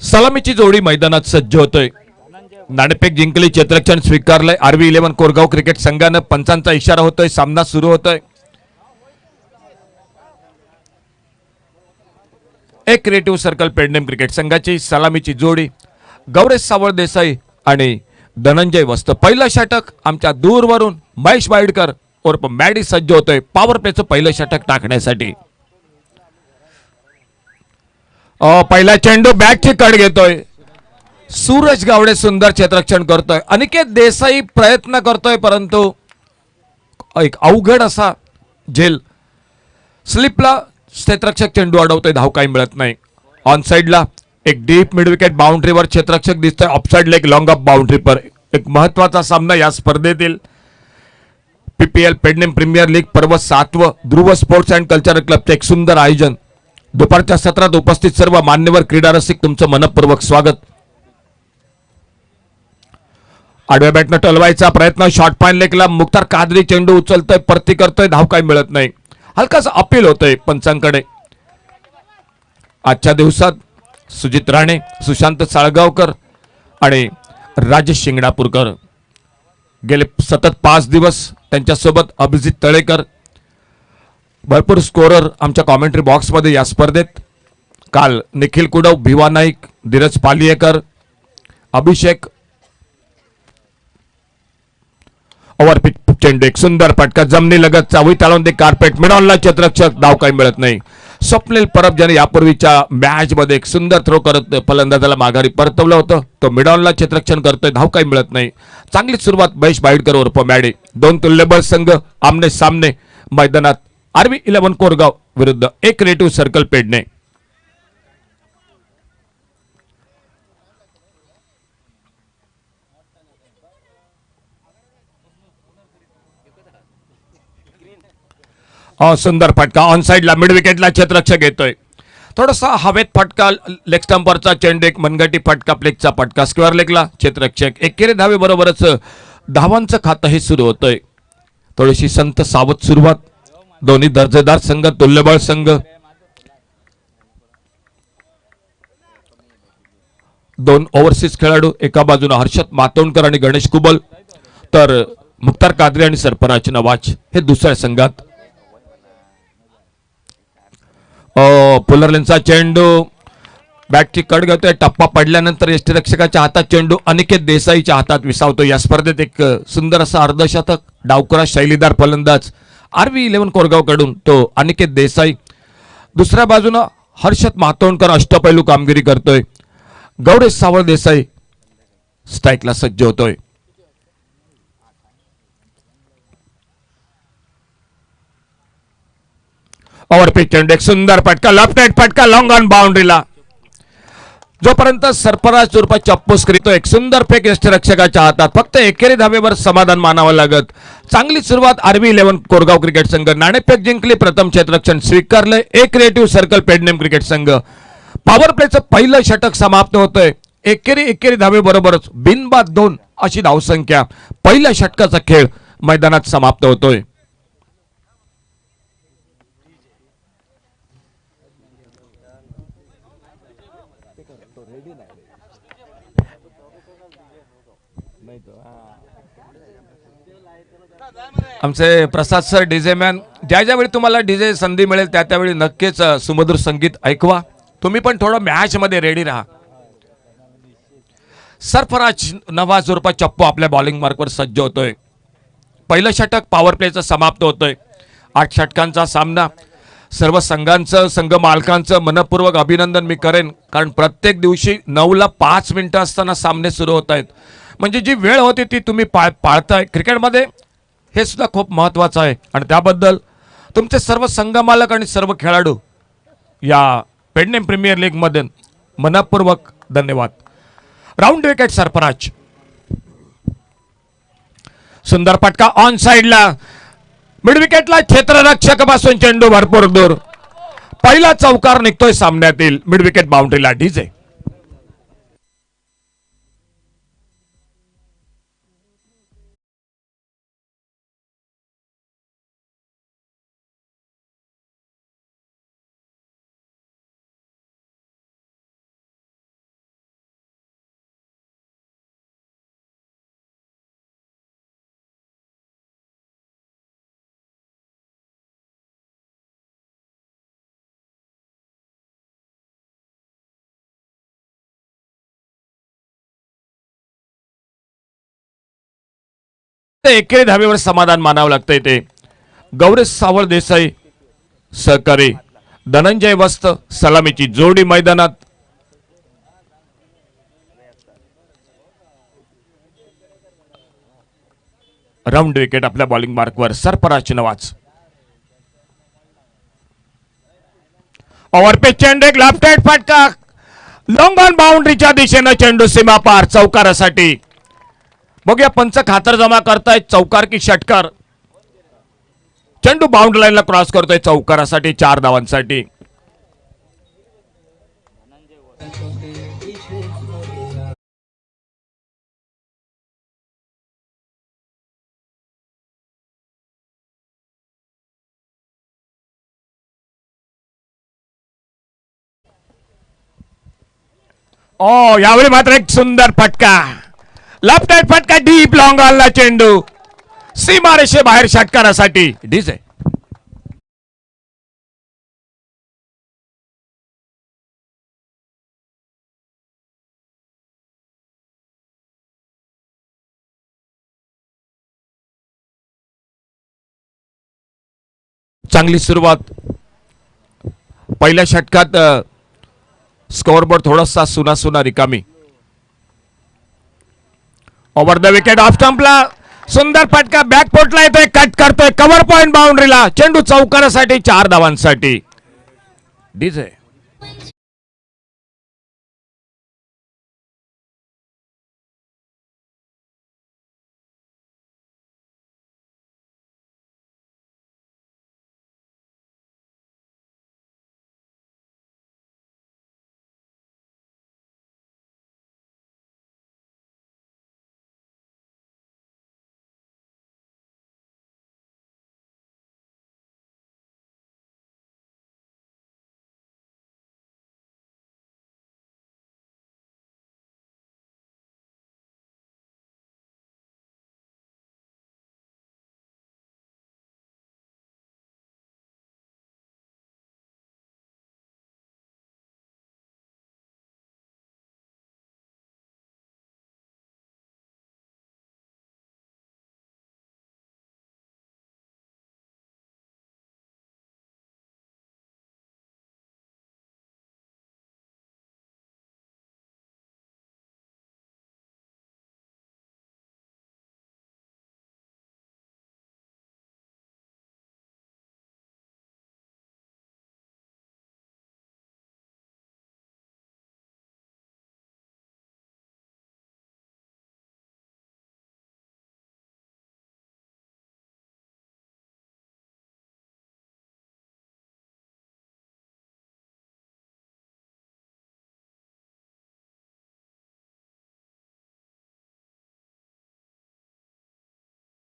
सलामीची जोडी मैदानात सज्ज होतोय. नाणेफेक जिंकली, क्षेत्ररक्षण स्वीकारलंय. RV11 कोरगाव क्रिकेट संघानं पंचांचा इशारा होतोय. सामना सुरू होतोय. एक क्रिएटिव्ह सर्कल पेडनेम क्रिकेट संघाची सलामीची जोडी गौरेश सावळ देसाई आणि धनंजय वस्त. पहिलं षटक आमच्या दूरवरून महेश बाईडकर उर्फ मॅडी सज्ज होतोय पॉवर प्लेचं पहिलं षटक टाकण्यासाठी. पहिला चेंडू बॅटची कड घेतोय. सूरज गावडे सुंदर क्षेत्ररक्षण करतोय. अनिकेत देसाई प्रयत्न करतोय परंतु एक अवघड असा झेल. स्लिपला क्षेत्ररक्षक चेंडू अडवतोय. धाव काही मिळत नाही. ऑन साइडला एक डीप मिड विकेट बाउंड्रीवर क्षेत्ररक्षक दिसतोय. Offside leg long of boundary पर. एक महत्वाचा सामना या स्पर्धेतील PPL पेडनेम प्रीमियर लीग पर्व 7व ध्रुव स्पोर्ट्स अँड कल्चरल क्लबचे एक सुंदर आयोजन. दुपारच्या सत्रात उपस्थित सर्व मान्यवर क्रीडा रसिक तुमचं मनपूर्वक स्वागत. आडव्या बॅटनं टलवायचा प्रयत्न. शॉर्ट पाईन लेगला मुख्तार कादरी चेंडू उचलतोय, परती करतोय. धाव काही मिळत नाही. हलकासा अपील होतोय पंचांकडे. आजच्या दिवसात सुजित राणे, सुशांत साळगावकर आणि राजेश शिंगणापूरकर गेले सतत 5 दिवस त्यांच्यासोबत अभिजित तळेकर भरपूर स्कोरर आमच्या कॉमेंट्री बॉक्समध्ये या स्पर्धेत. काल निखिल कुडव, भिवा नाईक, धीरज पालियेकर, अभिषेक. ओव्हरपिच चेंडू एक सुंदर फटका जमनी लगत चावी टाळून दे कार्पेट मिडॉनला क्षेत्ररक्षक. धाव काही मिळत नाही. स्वप्नील परब ज्याने यापूर्वीच्या मॅच मध्ये एक सुंदर थ्रो करत फलंदाजाला माघारी परतवलं होतं तो मिडॉनला क्षेत्ररक्षण करतोय. धाव काही मिळत नाही. चांगली सुरुवात महेश बाईडकर उर्फ मॅडे. दोन तुल्यबळ संघ आमने सामने मैदानात. RV11 कोरगाव विरुद्ध एक क्रिएटिव्ह सर्कल पेडणे. सुंदर फटका ऑन साइडला मिड विकेटला क्षेत्ररक्षक येतोय. थोडासा हवेत फटका लेग स्टंपरचा चेंडू एक मनगटी फटका प्लेगचा फटका स्क्वेअर लेगला क्षेत्ररक्षक. एकेरी धावे बरोबरच धावांचं खातं हे सुरू होतंय. थोडीशी संत सावध सुरुवात. दोन्ही दर्जेदार संघ, तुल्यबळ संघ. दोन ओव्हरसीज खेळाडू एका बाजूने हर्षद मातोंडकर आणि गणेश कुबल तर मुख्तार कादरी आणि सरफराज नवाज हे दुसऱ्या संघात. पुलरलेनचा चेंडू बॅटची कड घेतोय. टप्पा पडल्यानंतर यष्टीरक्षकाच्या हातात चेंडू अनिकेत देसाईच्या हातात विसावतो. या स्पर्धेत एक सुंदर असा अर्धशतक डावकरा शैलीदार फलंदाज RV11 कोरगाव कडून तो अनिकेत देसाई. दुसऱ्या बाजूनं हर्षद मातोंडकर अष्टपैलू कामगिरी करतोय. गौरेश सावळ देसाई स्ट्राईकला सज्ज होतोय. ओव्हरपिच चेंडू एक सुंदर फटका लेफ्ट हँड फटका लॉंग ऑन बाउंड्रीला. जोपर्यंत सरफराज उर्फ चप्पू स्क्रीतो एक सुंदर फेक यष्टीरक्षकाच्या हातात. फक्त एकेरी धावेवर समाधान मानावं लागत. चांगली सुरुवात RV11 कोरगाव क्रिकेट संघ. नाणेफेक जिंकली, प्रथम क्षेत्ररक्षण स्वीकारलंय एक क्रिएटिव्ह सर्कल पेडनेम क्रिकेट संघ. पॉवर प्लेचं पहिलं षटक समाप्त होतंय. एकेरी धावे बरोबरच बिनबाद 2 अशी धावसंख्या. पहिल्या षटकाचा खेळ मैदानात समाप्त होतोय. आमचे प्रसाद सर डीजे मॅन. ज्या ज्यावेळी तुम्हाला डीजे संधी मिळेल त्या त्यावेळी नक्कीच सुमधुर संगीत ऐकवा. तुम्ही पण थोडं मॅच मध्ये रेडी राहा. सरफराज नवाज उर्फ चप्पू आपल्या बॉलिंग मार्कवर सज्ज होतोय. पहिलं षटक पॉवर प्लेचं समाप्त होतोय. 8 षटकांचा सामना. सर्व संघांचं, संघ मालकांचं मनपूर्वक अभिनंदन मी करेन, कारण प्रत्येक दिवशी 9ला 5 मिनिटं असताना सामने सुरू होत आहेत. म्हणजे जी वेळ होती ती तुम्ही पाळताय. क्रिकेटमध्ये हे सुद्धा खूप महत्त्वाचं आहे आणि त्याबद्दल तुमचे सर्व संघ मालक आणि सर्व खेळाडू या पेडनेम प्रीमियर लीग मध्ये मनपूर्वक धन्यवाद. Round wicket Sarfaraz. सुंदर फटका ऑन साइडला मिड विकेटला क्षेत्ररक्षक पासून चेंडू भरपूर दूर. पहिला चौकार निघतोय सामन्यातील मिड विकेट बाउंड्रीला. डीजे एकेरी धावेवर समाधान मानावं लागतंय ते गौरेश सावळ देसाई सहकारी धनंजय वस्त सलामीची जोडी मैदानात. राऊंड विकेट आपल्या बॉलिंग मार्कवर सरफराज नवाज. ओव्हर पे चेंडू एक लेफ्ट हँड फटका लॉंग ऑन बाउंड्रीच्या दिशेनं चेंडू सीमा पार चौकारासाठी. बघूया पंच खातर जमा करतायत चौकार की षटकार. चेंडू बाउंड्री लाईनला क्रॉस करतोय चौकारासाठी 4 धावांसाठी. यावेळी मात्र एक सुंदर फटका लेफ्ट हँड फटका डीप लॉंग ऑनला चेंडू सीमारेषे बाहेर षटकारासाठी. डीजे चांगली सुरुवात. पहिल्या षटकात स्कोअरबोर्ड थोडासा सुना सुना रिकामी. ओव्हर द विकेट ऑफ स्टंपला सुंदर फटका बॅकफुटला येतोय कट करतोय कव्हर पॉइंट बाउंड्रीला चेंडू चौकारासाठी 4 धावांसाठी. डीजे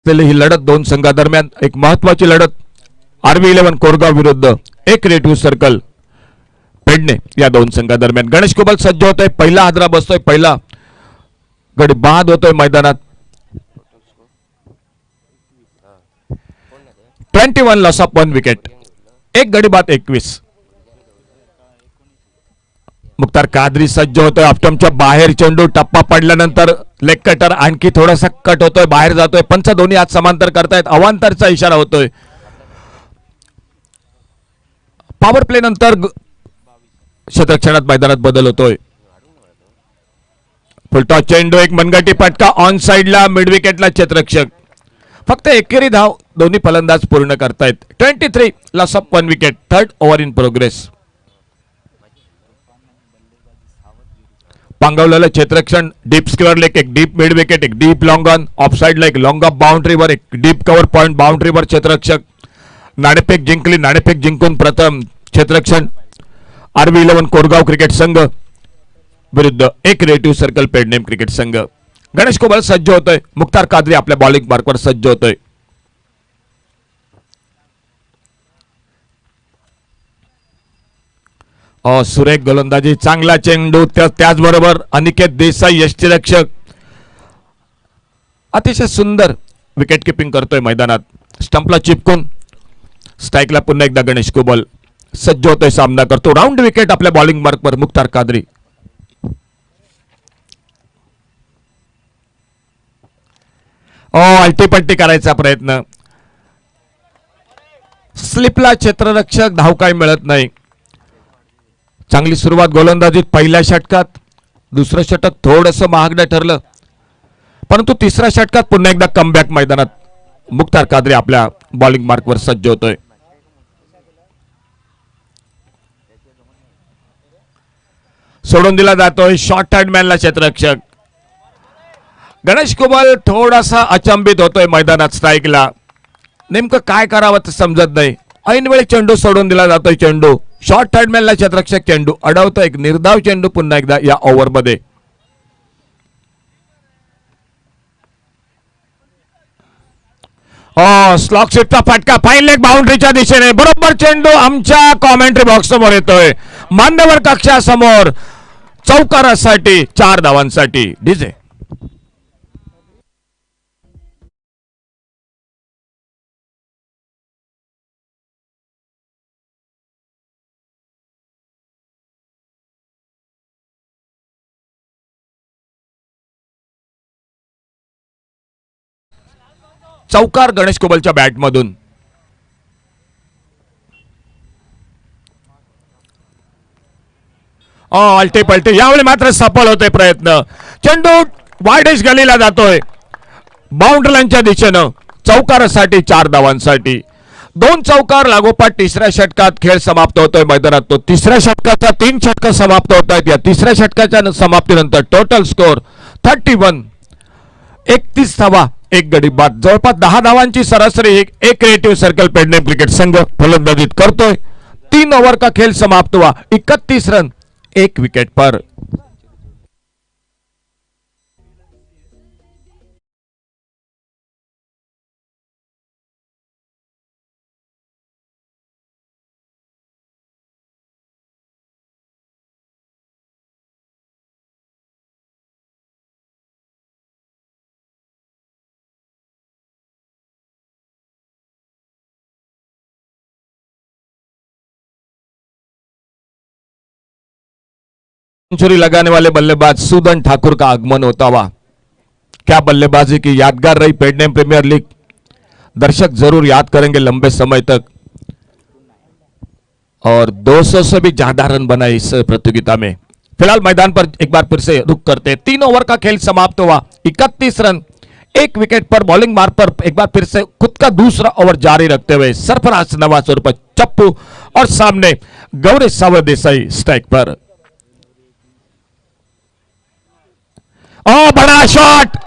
ही लढत दोन संघादरम्यान एक महत्वाची लढत. RV11 कोरगाव विरुद्ध एक क्रिएटिव्ह सर्कल पेडणे या दोन संघादरम्यान. गणेश कुबल सज्ज होतोय. पहिला हादरा बसतोय. पहिला गडी बाद होतोय मैदानात. 21 लॉस ऑफ 1 विकेट. एक गडी बाद 21. मुख्तार कादरी सज्ज होतोय. ऑप्टमच्या बाहेर चेंडू टप्पा पडल्यानंतर लेग कटर आणखी थोडासा कट होतोय बाहेर जातोय. पंच दोन्ही हात समांतर करतायत. अवांतरचा इशारा होतोय. पॉवर प्ले नंतर क्षेत्ररक्षणात मैदानात बदल होतोय. फुलटॉस चेंडू एक मनगटी फटका ऑन साइडला मिड विकेटला क्षेत्ररक्षक. फक्त एकेरी धाव दोन्ही फलंदाज पूर्ण करतायत. 23 loss of 1 wicket. Third over in progress. पांगवलेलं क्षेत्ररक्षण डीप स्क्वेअर लेग एक डीप मिड विकेट एक डीप लॉंग ऑन ऑफ साइडला एक लॉंग ऑफ बाउंड्रीवर एक डीप कव्हर पॉइंट बाउंड्रीवर क्षेत्ररक्षक. नाणेफेक जिंकली. नाणेफेक जिंकून प्रथम क्षेत्ररक्षण RV11 कोरगाव क्रिकेट संघ विरुद्ध एक क्रिएटिव्ह सर्कल पेडनेम क्रिकेट संघ. गणेश कुबल सज्ज होतोय. मुख्तार कादरी आपल्या बॉलिंग मार्कवर सज्ज होतोय. सुरेख गोलंदाजी चांगला चेंडू. त्याचबरोबर अनिकेत देसाई यष्टीरक्षक अतिशय सुंदर विकेट किपिंग करतोय मैदानात. स्टंपला चिपकून स्ट्राईकला पुन्हा एकदा गणेश कुबल सज्ज होतोय. सामना करतो. राऊंड विकेट आपल्या बॉलिंग मार्कवर मुख्तार कादरी. अल्टीपट्टी करायचा प्रयत्न, स्लिपला क्षेत्ररक्षक, धाव काही मिळत नाही. चांगली सुरुवात गोलंदाजीत पहिल्या षटकात. दुसरं षटक थोडंसं महागडं ठरलं, परंतु तिसऱ्या षटकात पुन्हा एकदा कमबॅक मैदानात मुख्तार कादरी आपल्या बॉलिंग मार्कवर सज्ज होतोय. सोडून दिला जातोय शॉर्ट हँडमॅनला क्षेत्ररक्षक. गणेश कुबल थोडासा अचंबित होतोय मैदानात स्ट्राईकला. नेमकं काय करावं ते समजत नाही. ऐनवेळी चेंडू सोडून दिला जातोय. चेंडू शॉर्ट हँडमॅनला क्षेत्ररक्षक चेंडू अडवतो. एक निर्धाव चेंडू पुन्हा एकदा या ओव्हरमध्ये. स्लॉक शिफ्टचा फटका, फाईन लेग बाउंड्रीच्या दिशेने. बरोबर चेंडू आमच्या कॉमेंट्री बॉक्स समोर येतोय. मान्यवर कक्षासमोर चौकारासाठी 4 धावांसाठी डीजे. चौकार गणेश कुबलच्या बॅटमधून. अल्टे पलटे, यावेळी मात्र सफल होतोय प्रयत्न. चेंडू वाईडिश गलीला जातोय बाउंड्री लाईनच्या दिशेनं. चौकारासाठी 4 धावांसाठी. 2 चौकार लागोपाठ तिसऱ्या षटकात खेळ समाप्त होतोय मैदानात. तो तिसऱ्या षटकाचा 3 षटकं समाप्त होत आहेत. या तिसऱ्या षटकाच्या समाप्तीनंतर टोटल स्कोर 31. 31 धावा, 1 गडी बाद. जवळपास 10 धावांची सरासरी एक क्रिएटिव्ह सर्कल पेडनेम क्रिकेट संघ फलंदाजीत करतोय. 3 ओव्हर का खेल समाप्त हुआ. 31 रन, 1 विकेट पर. सेंचुरी लगाने वाले बल्लेबाज सुदन ठाकुर का आगमन होता हुआ. क्या बल्लेबाजी की यादगार रही पेडनेम प्रीमियर लीग. दर्शक जरूर याद करेंगे लंबे समय तक. और 200 से भी ज्यादा रन बनाए इस प्रतियोगिता में. फिलहाल मैदान पर एक बार फिर से रुक करते. 3 ओवर का खेल समाप्त हुआ. 31 रन, 1 विकेट पर. बॉलिंग मार्ग पर एक बार फिर से खुद का दूसरा ओवर जारी रखते हुए सरफराज नवाज पर चप्पू और सामने गौरी सावर देसाई स्ट्राइक पर. बड़ा शॉट,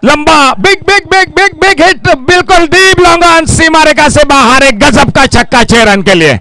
लंबा, big big big big big hit, बिल्कुल डीप लॉन्ग ऑन, सीमा रेखा से बाहर. एक गजब का छक्का 6 रन के लिए.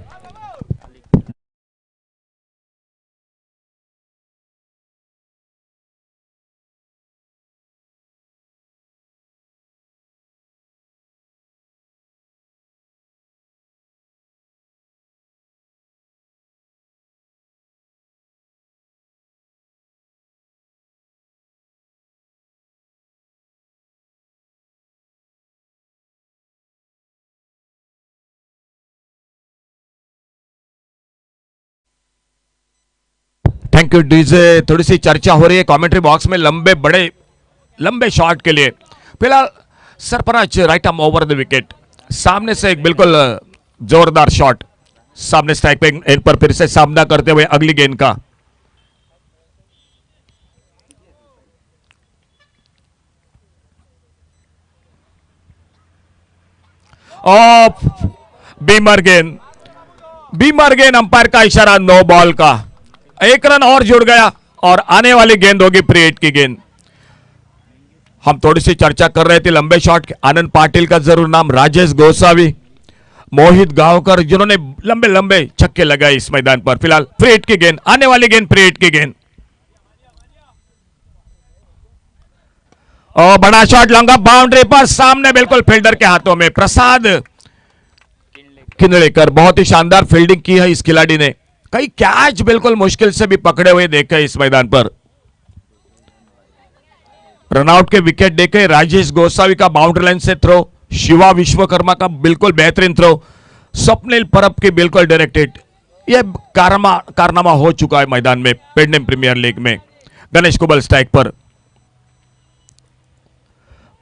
Thank you DJ. थोड़ी सी चर्चा हो रही है कमेंट्री बॉक्स में लंबे शॉट के लिए. फिलहाल Sarfaraz right arm over the wicket. सामने से एक बिल्कुल जोरदार शॉट. सामने स्ट्राइक पे एक पर फिर से सामना करते हुए अगली गेंद का. बीमर गेंद अंपायर का इशारा नो बॉल का. 1 रन और जुड़ गया और आने वाली गेंद होगी प्री हिट की गेंद. हम थोड़ी सी चर्चा कर रहे थे लंबे शॉट. आनंद पाटिल का जरूर नाम, राजेश गोसावी, मोहित गांवकर, जिन्होंने लंबे लंबे छक्के लगाए इस मैदान पर. फिलहाल प्री हिट की गेंद, आने वाली गेंद प्री हिट की गेंद. और बड़ा शॉट लॉन्ग बाउंड्री पर, सामने बिल्कुल फील्डर के हाथों में. प्रसाद किनलेकर, बहुत ही शानदार फील्डिंग की है इस खिलाड़ी ने. कई कैच बिल्कुल मुश्किल से भी पकड़े हुए देखे इस मैदान पर. रनआउट के विकेट देखे. राजेश गोसावी का बाउंड्री लाइन से थ्रो, शिवा विश्वकर्मा का बिल्कुल बेहतरीन थ्रो, स्वप्निल परब की बिल्कुल डायरेक्टेड. यह कारनामा हो चुका है मैदान में पेडनेम प्रीमियर लीग में. गणेश कुबल स्ट्राइक पर.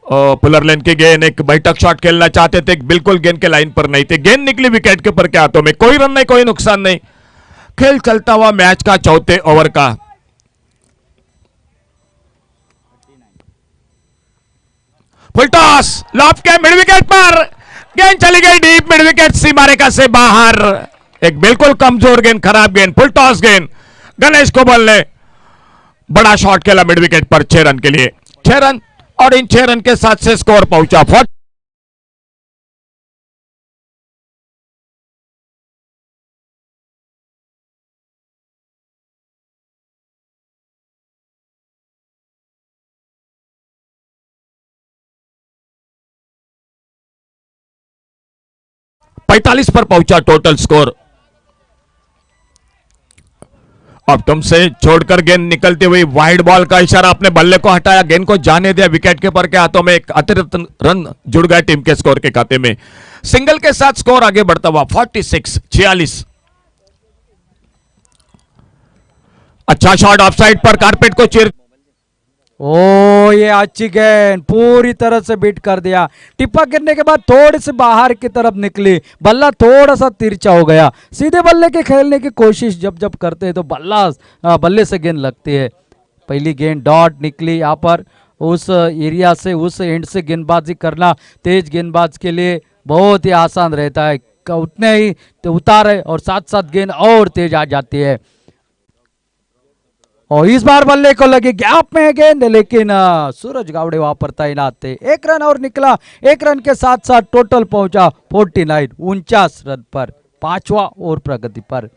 पुलर लेन की गेंद, एक बैठक शॉट खेलना चाहते थे, बिल्कुल गेंद के लाइन पर नहीं थे, गेंद निकली विकेट के ऊपर के हाथों में, कोई रन नहीं, कोई नुकसान नहीं। खेल चलता हुआ मैच का चौथे ओवर का। फुल टॉस, लॉफ के मिड विकेट पर गेंद चली गई डीप मिड विकेट सीमा रेखा से बाहर। एक बिल्कुल कमजोर गेंद, खराब गेंद, फुल टॉस गेंद। गणेश कुबल ने बड़ा शॉट खेला मिड विकेट पर 6 रन के लिए, 6 रन, और इन 6 रन के साथ से स्कोर पहुंचा 45 पर पहुंचा टोटल स्कोर। अब तुमसे छोड़कर गेंद निकलती हुई वाइड बॉल का इशारा, अपने बल्ले को हटाया, गेंद को जाने दिया, विकेट कीपर के हाथों में एक अतिरिक्त रन जुड़ गए टीम के स्कोर के खाते में। सिंगल के साथ स्कोर आगे बढ़ता हुआ 46-46। अच्छा शॉट ऑफ साइड पर, कारपेट को चीर। ओ ये अच्छी गेंद पूरी तरह से बीट कर दिया। टिप्पा गिरने के बाद थोड़ी सी बाहर की तरफ निकली, बल्ला थोड़ा सा तिरछा हो गया। सीधे बल्ले के खेलने की कोशिश जब जब करते हैं तो बल्ले से गेंद लगती है। पहली गेंद डॉट निकली। यहाँ पर उस एरिया से, उस एंड से गेंदबाजी करना तेज गेंदबाज के लिए बहुत ही आसान रहता है। उतने ही उतार है और साथ साथ गेंद और तेज आ जाती है। और इस बार बल्ले को लगी गैप में गेंद, लेकिन सूरज गावड़े वहां पर तैनात थे। 1 रन और निकला। 1 रन के साथ साथ टोटल पहुंचा 49 रन पर, 5वां ओवर प्रगति पर।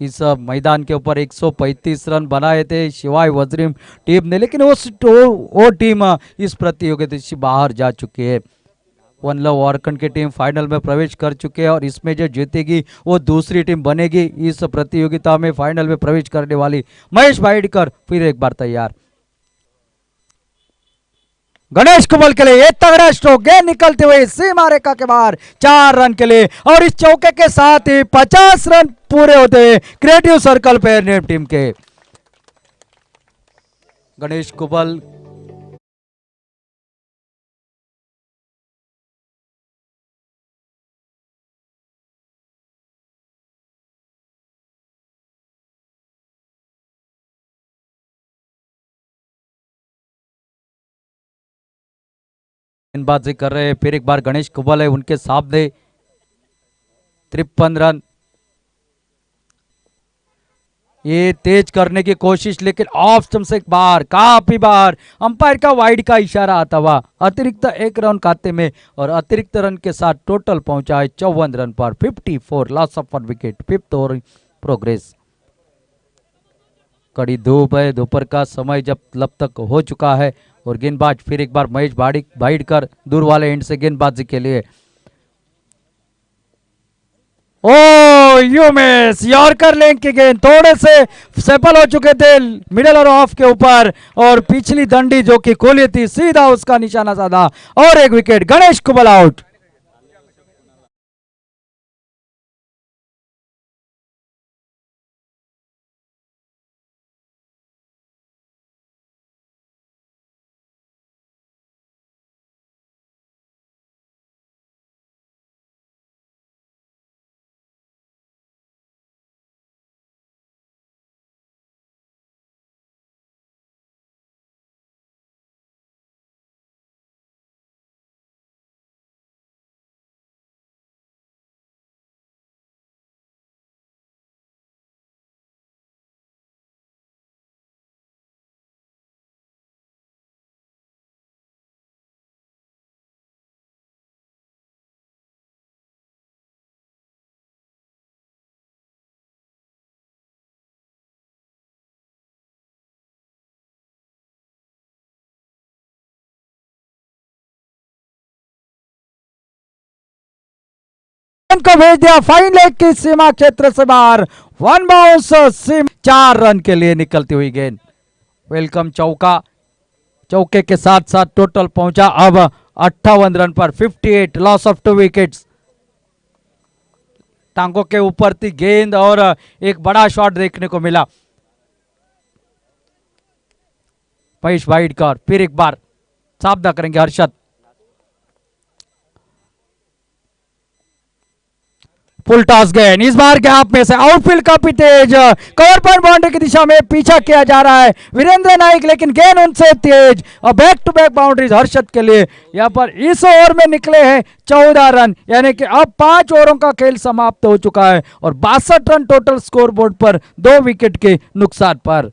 इस मैदान के ऊपर 135 रन बनाए थे शिवाय वज्रिम टीम ने, लेकिन वो टीम इस प्रतियोगिता से बाहर जा चुकी है। वन लव वारखंड की टीम फाइनल में प्रवेश कर चुके हैं और इसमें जो जीतेगी वो दूसरी टीम बनेगी। इस प्रतियोगिता में फाइनल में प्रवेश करने वाली महेश भाईडकर फिर एक बार तैयार। गणेश कुबल के लिए एक तगड़ा स्ट्रोक, गेंद निकलते हुए सीमा रेखा के बाहर 4 रन के लिए, और इस चौके के साथ ही 50 रन पूरे होते हुए क्रिएटिव सर्कल पे टीम के गणेश कुबल गेंदबाजी कर रहे हैं। फिर एक बार गणेश कुबल है उनके सामने, 53 रन। ये तेज करने की कोशिश, लेकिन ऑफ स्टंप से बाहर, काफी बाहर। अंपायर का वाइड का इशारा आता हुआ अतिरिक्त 1 रन खाते में, और अतिरिक्त रन के साथ टोटल पहुंचा है 54 रन पर, 54 loss of 1 wicket, 5th over progress. कड़ी धूप है, दोपहर का समय जब तक हो चुका है, और गेंदबाज फिर एक बार महेश भाईडकर दूर वाले एंड से गेंदबाजी के लिए। ओ यू मिस, यॉर्कर लेंथ की गेंद, थोड़े से सफल हो चुके थे मिडल और ऑफ के ऊपर, और पिछली दंडी जो कि खोली थी सीधा उसका निशाना साधा, और एक विकेट। गणेश कुबल आउट। को भेज दिया फाइन लेग की सीमा क्षेत्र से बाहर, 1 बाउंस, 4 रन के लिए निकलती हुई गेंद। वेलकम चौका, चौके के साथ साथ टोटल पहुंचा अब 58 रन पर, 58 लॉस ऑफ 2 विकेट्स। टांगों के ऊपर थी गेंद और एक बड़ा शॉट देखने को मिला। महेश भाईडकर फिर एक बार सामना करेंगे हर्षद। फुल टॉस गेंद इस बार गैप में से आउटफील्ड काफी तेज, कवर पर बाउंड्री की दिशा में पीछा किया जा रहा है वीरेंद्र नाइक, लेकिन गेंद उनसे तेज और back to back boundaries Harshad के लिए। यहां पर इस ओवर में निकले हैं 14 रन, यानी कि अब 5 ओवरों का खेल समाप्त हो चुका है और 62 रन टोटल स्कोरबोर्ड पर 2 विकेट के नुकसान पर।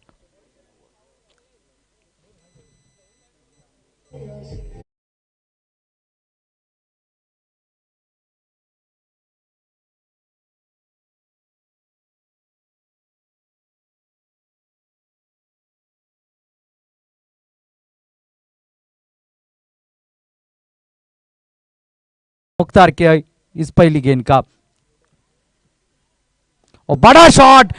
मुख्तार किया इस पहली गेंद का और बड़ा शॉट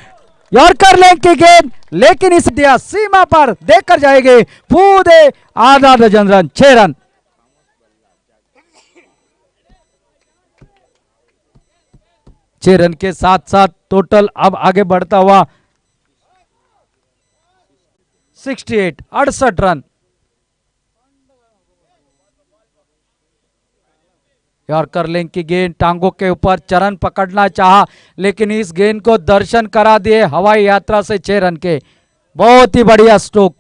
यॉर्कर लेंथ की गेंद, लेकिन इस दिया सीमा पर देकर जाएंगे पूरे आधा डजन रन, 6 रन। छह रन के साथ साथ टोटल अब आगे बढ़ता हुआ 68 रन। यॉर्कर लेंथ की गेंद टांगों के ऊपर चरण पकड़ना चाहा, लेकिन इस गेंद को दर्शन करा दिए हवाई यात्रा से 6 रन के। बहुत ही बढ़िया स्ट्रोक,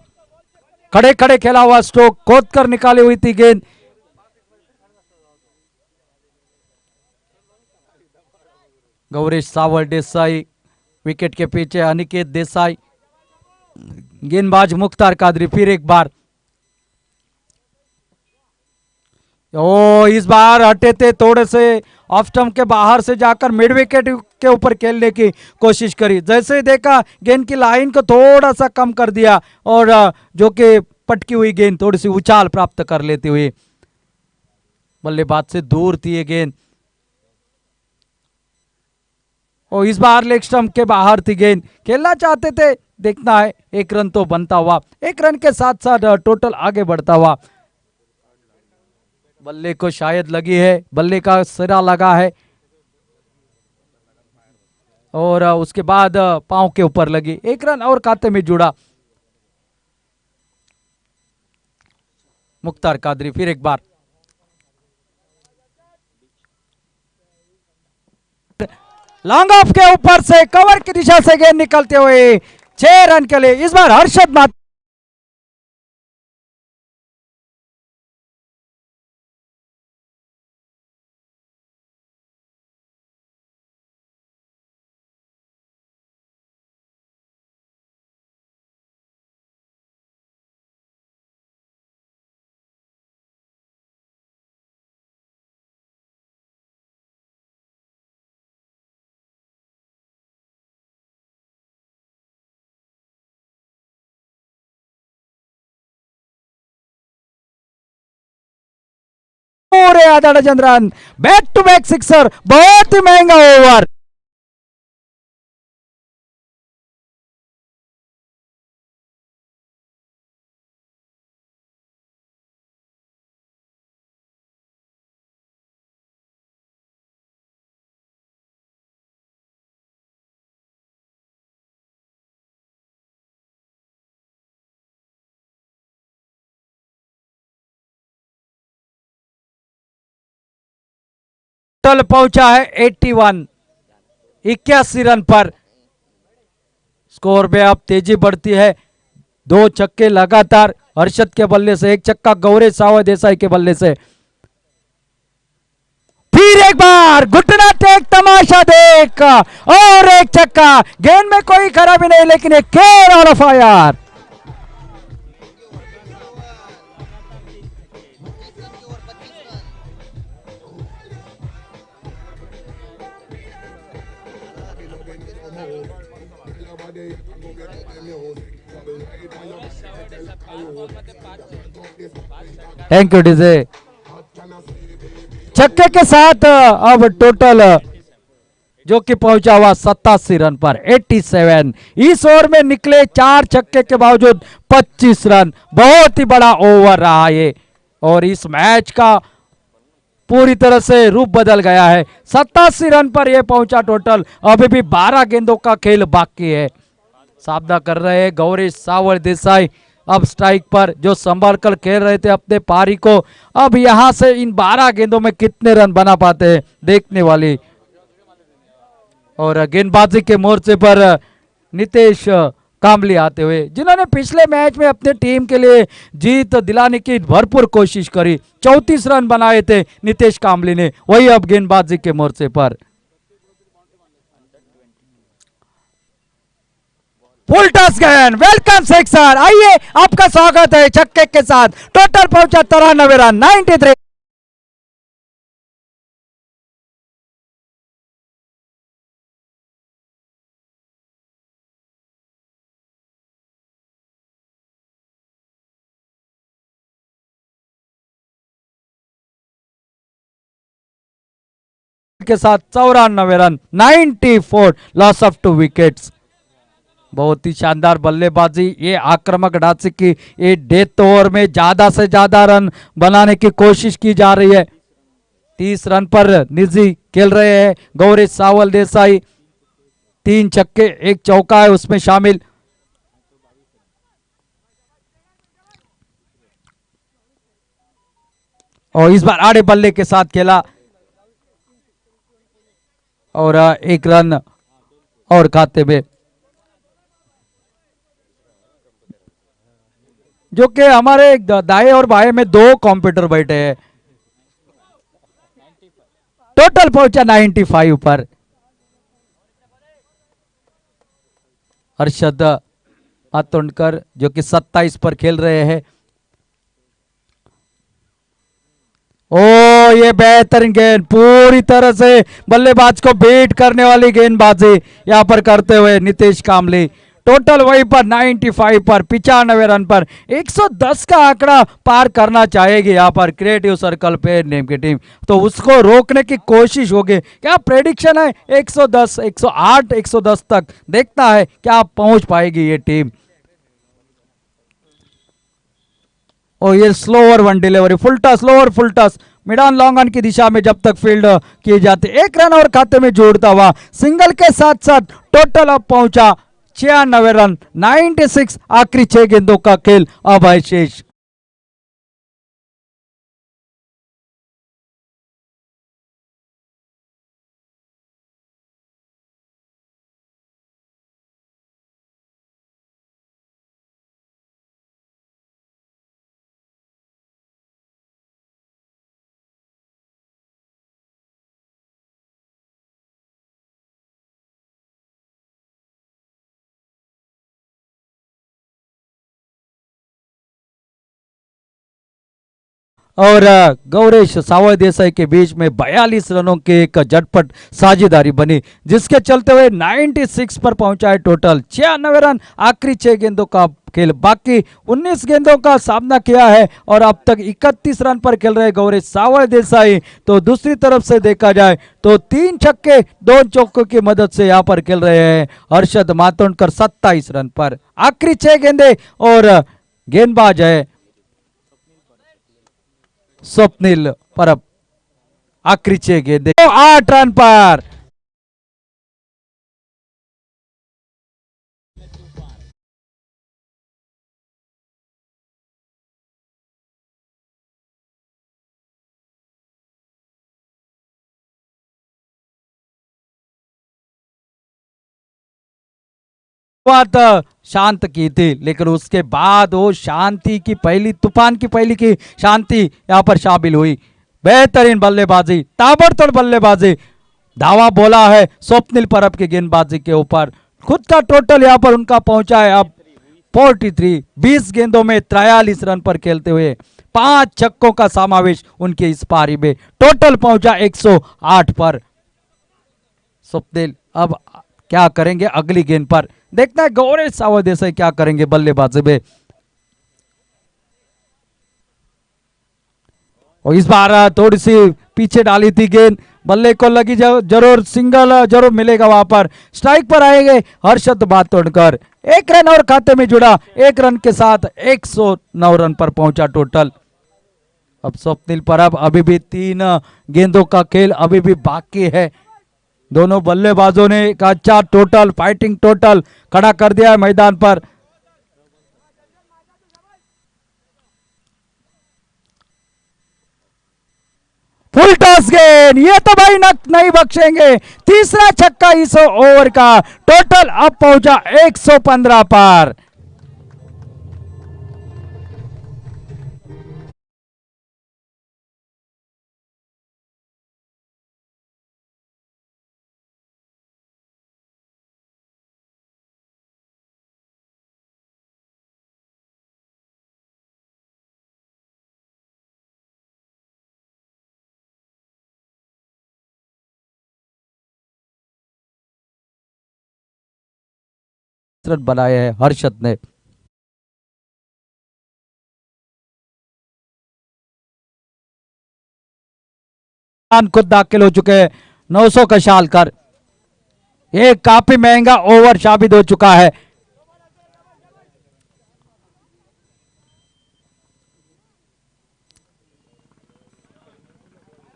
खड़े खड़े खेला हुआ स्ट्रोक, खोद कर निकाली हुई थी गेंद। गौरीश सावल देसाई विकेट के पीछे, अनिकेत देसाई, गेंदबाज मुख्तार कादरी फिर एक बार। ओ इस बार हटे थे थोड़े से ऑफ स्टंप के बाहर से जाकर मिड विकेट के ऊपर खेलने की कोशिश करी, जैसे ही देखा गेंद की लाइन को थोड़ा सा कम कर दिया और जो कि पटकी हुई गेंद थोड़ी सी उछाल प्राप्त कर लेती हुई बल्लेबाज से दूर थी ये गेंद। और इस बार लेग स्टंप के बाहर थी गेंद, खेलना चाहते थे, देखना है 1 रन तो बनता हुआ, 1 रन के साथ साथ टोटल आगे बढ़ता हुआ। बल्ले को शायद लगी है, बल्ले का सिरा लगा है और उसके बाद पांव के ऊपर लगी, 1 रन और खाते में जुड़ा। मुख्तार कादरी फिर एक बार, लॉन्ग ऑफ के ऊपर से कवर की दिशा से गेंद निकलते हुए 6 रन के लिए इस बार हर्षद मात। पूरे आधा dozen run, back to back sixer, बहुत ही महंगा ओवर। टोटल पहुंचा है 81, 81 रन पर। स्कोर में अब तेजी बढ़ती है, 2 छक्के लगातार हर्षद के बल्ले से, 1 छक्का गौरी सावल देसाई के बल्ले से। फिर एक बार घुटना टेक तमाशा देख और 1 छक्का, गेंद में कोई खराबी नहीं, लेकिन एक care on fire. Thank you DJ. छक्के के साथ अब टोटल जो कि पहुंचा हुआ 87 रन पर, 87। इस ओवर में निकले 4 छक्के के बावजूद 25 रन, बहुत ही बड़ा ओवर रहा ये और इस मैच का पूरी तरह से रूप बदल गया है। 87 रन पर यह पहुंचा टोटल, अभी भी 12 गेंदों का खेल बाकी है। सामना कर रहे हैं गौरी सावल देसाई अब स्ट्राइक पर जो संभाल कर खेल रहे थे अपने पारी को, अब यहां से इन 12 गेंदों में कितने रन बना पाते हैं देखने वाली। और गेंदबाजी के मोर्चे पर नितेश कामली आते हुए, जिन्होंने पिछले मैच में अपने टीम के लिए जीत दिलाने की भरपूर कोशिश करी। 34 रन बनाए थे नितेश कामली ने, वही अब गेंदबाजी के मोर्चे पर। फुल टच गेंद, वेलकम सिक्सर। आइए आपका स्वागत है छक्के के साथ। टोटल पहुंचा 93 रन, 93। के साथ 94 रन, 94 लॉस ऑफ 2 विकेट्स। बहुत ही शानदार बल्लेबाजी, ये आक्रामक ढांचे की ये डेथ ओवर में ज्यादा से ज्यादा रन बनाने की कोशिश की जा रही है। 30 रन पर निजी खेल रहे हैं गौरी सावल देसाई। 3 छक्के 1 चौका है उसमें शामिल। और इस बार आड़े बल्ले के साथ खेला और 1 रन और खाते में, जो कि हमारे दाएं और बाएं में 2 कंप्यूटर बैठे हैं। टोटल पहुंचा 95 पर। हर्षद आतोंडकर जो कि 27 पर खेल रहे हैं। ओ ये बेहतरीन गेंद, पूरी तरह से बल्लेबाज को बीट करने वाली गेंदबाजी यहां पर करते हुए नितेश कामली। टोटल वहीं पर 95 पर, 95 रन पर 110 का आंकड़ा पार करना चाहेगी यहां पर क्रिएटिव सर्कल पे नेम की टीम, तो उसको रोकने की कोशिश होगी। क्या प्रेडिक्शन है? 110, 108, 110 तक देखना है क्या पहुंच पाएगी ये टीम। और ये स्लोअर वन डिलीवरी, फुल टस, स्लोअर फुल टस, मिड ऑन लॉन्ग ऑन की दिशा में जब तक फील्ड किए जाते, 1 रन और खाते में जोड़ता हुआ सिंगल के साथ साथ टोटल अब पहुंचा 96 रन, 96। आखिरी 6 गेंदों का खेल अब है शेष। और गौरेश सावल देसाई के बीच में 42 रनों की एक झटपट साझेदारी बनी, जिसके चलते हुए 96 पर पहुंचा है टोटल। 96 रन, आखिरी 6 गेंदों का खेल, बाकी 19 गेंदों का सामना किया है और अब तक 31 रन पर खेल रहे गौरेश सावल देसाई। तो दूसरी तरफ से देखा जाए तो 3 छक्के 2 चौकों की मदद से यहां पर खेल रहे हैं हर्षद मातोंडकर 27 रन पर। आखिरी 6 गेंदे और गेंदबाज है स्वप्निल परब। आखिरी 6 गेंदे 8 रन पर। बात शांत की थी, लेकिन उसके बाद वो शांति की पहली, तूफान की पहली की शांति यहां पर शामिल हुई। बेहतरीन बल्लेबाजी, ताबड़तोड़ बल्लेबाजी, धावा बोला है स्वप्निल परब की गेंदबाजी के ऊपर। खुद का टोटल यहां पर उनका पहुंचा है अब 43, 20 गेंदों में 43 रन पर खेलते हुए 5 छक्कों का समावेश उनके इस पारी में। टोटल पहुंचा 108 पर। स्वप्निल अब क्या करेंगे अगली गेंद पर, देखना है गौरेश सावल देसाई क्या करेंगे बल्लेबाजी में। और इस बार थोड़ी सी पीछे डाली थी गेंद, बल्ले को लगी जरूर, सिंगल जरूर मिलेगा वहां पर। स्ट्राइक पर आएंगे हर्षद मातोंडकर, 1 रन और खाते में जुड़ा, 1 रन के साथ 109 रन पर पहुंचा टोटल। अब स्वप्निल परब, अभी भी 3 गेंदों का खेल अभी भी बाकी है। दोनों बल्लेबाजों ने एक अच्छा टोटल, फाइटिंग टोटल खड़ा कर दिया है मैदान पर। फुल टॉस गेंद, ये तो भाई नहीं बख्शेंगे। तीसरा छक्का इस ओवर का, टोटल अब पहुंचा 115 पर। रन बनाए हैं हर्षद ने। खुद दाखिल हो चुके हैं 900 का शालकर। ये काफी महंगा ओवर साबित हो चुका है।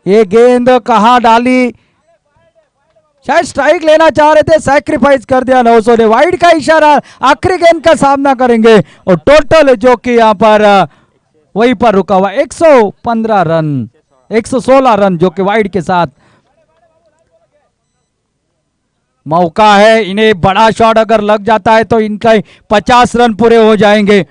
ये गेंद कहां डाली, शायद स्ट्राइक लेना चाह रहे थे, सैक्रिफाइस कर दिया 900 ने। वाइड का इशारा, आखिरी गेंद का सामना करेंगे और टोटल जो कि यहां पर वहीं पर रुका हुआ 115 रन, 116 रन जो कि वाइड के साथ। मौका है इन्हें, बड़ा शॉट अगर लग जाता है तो इनका 50 रन पूरे हो जाएंगे।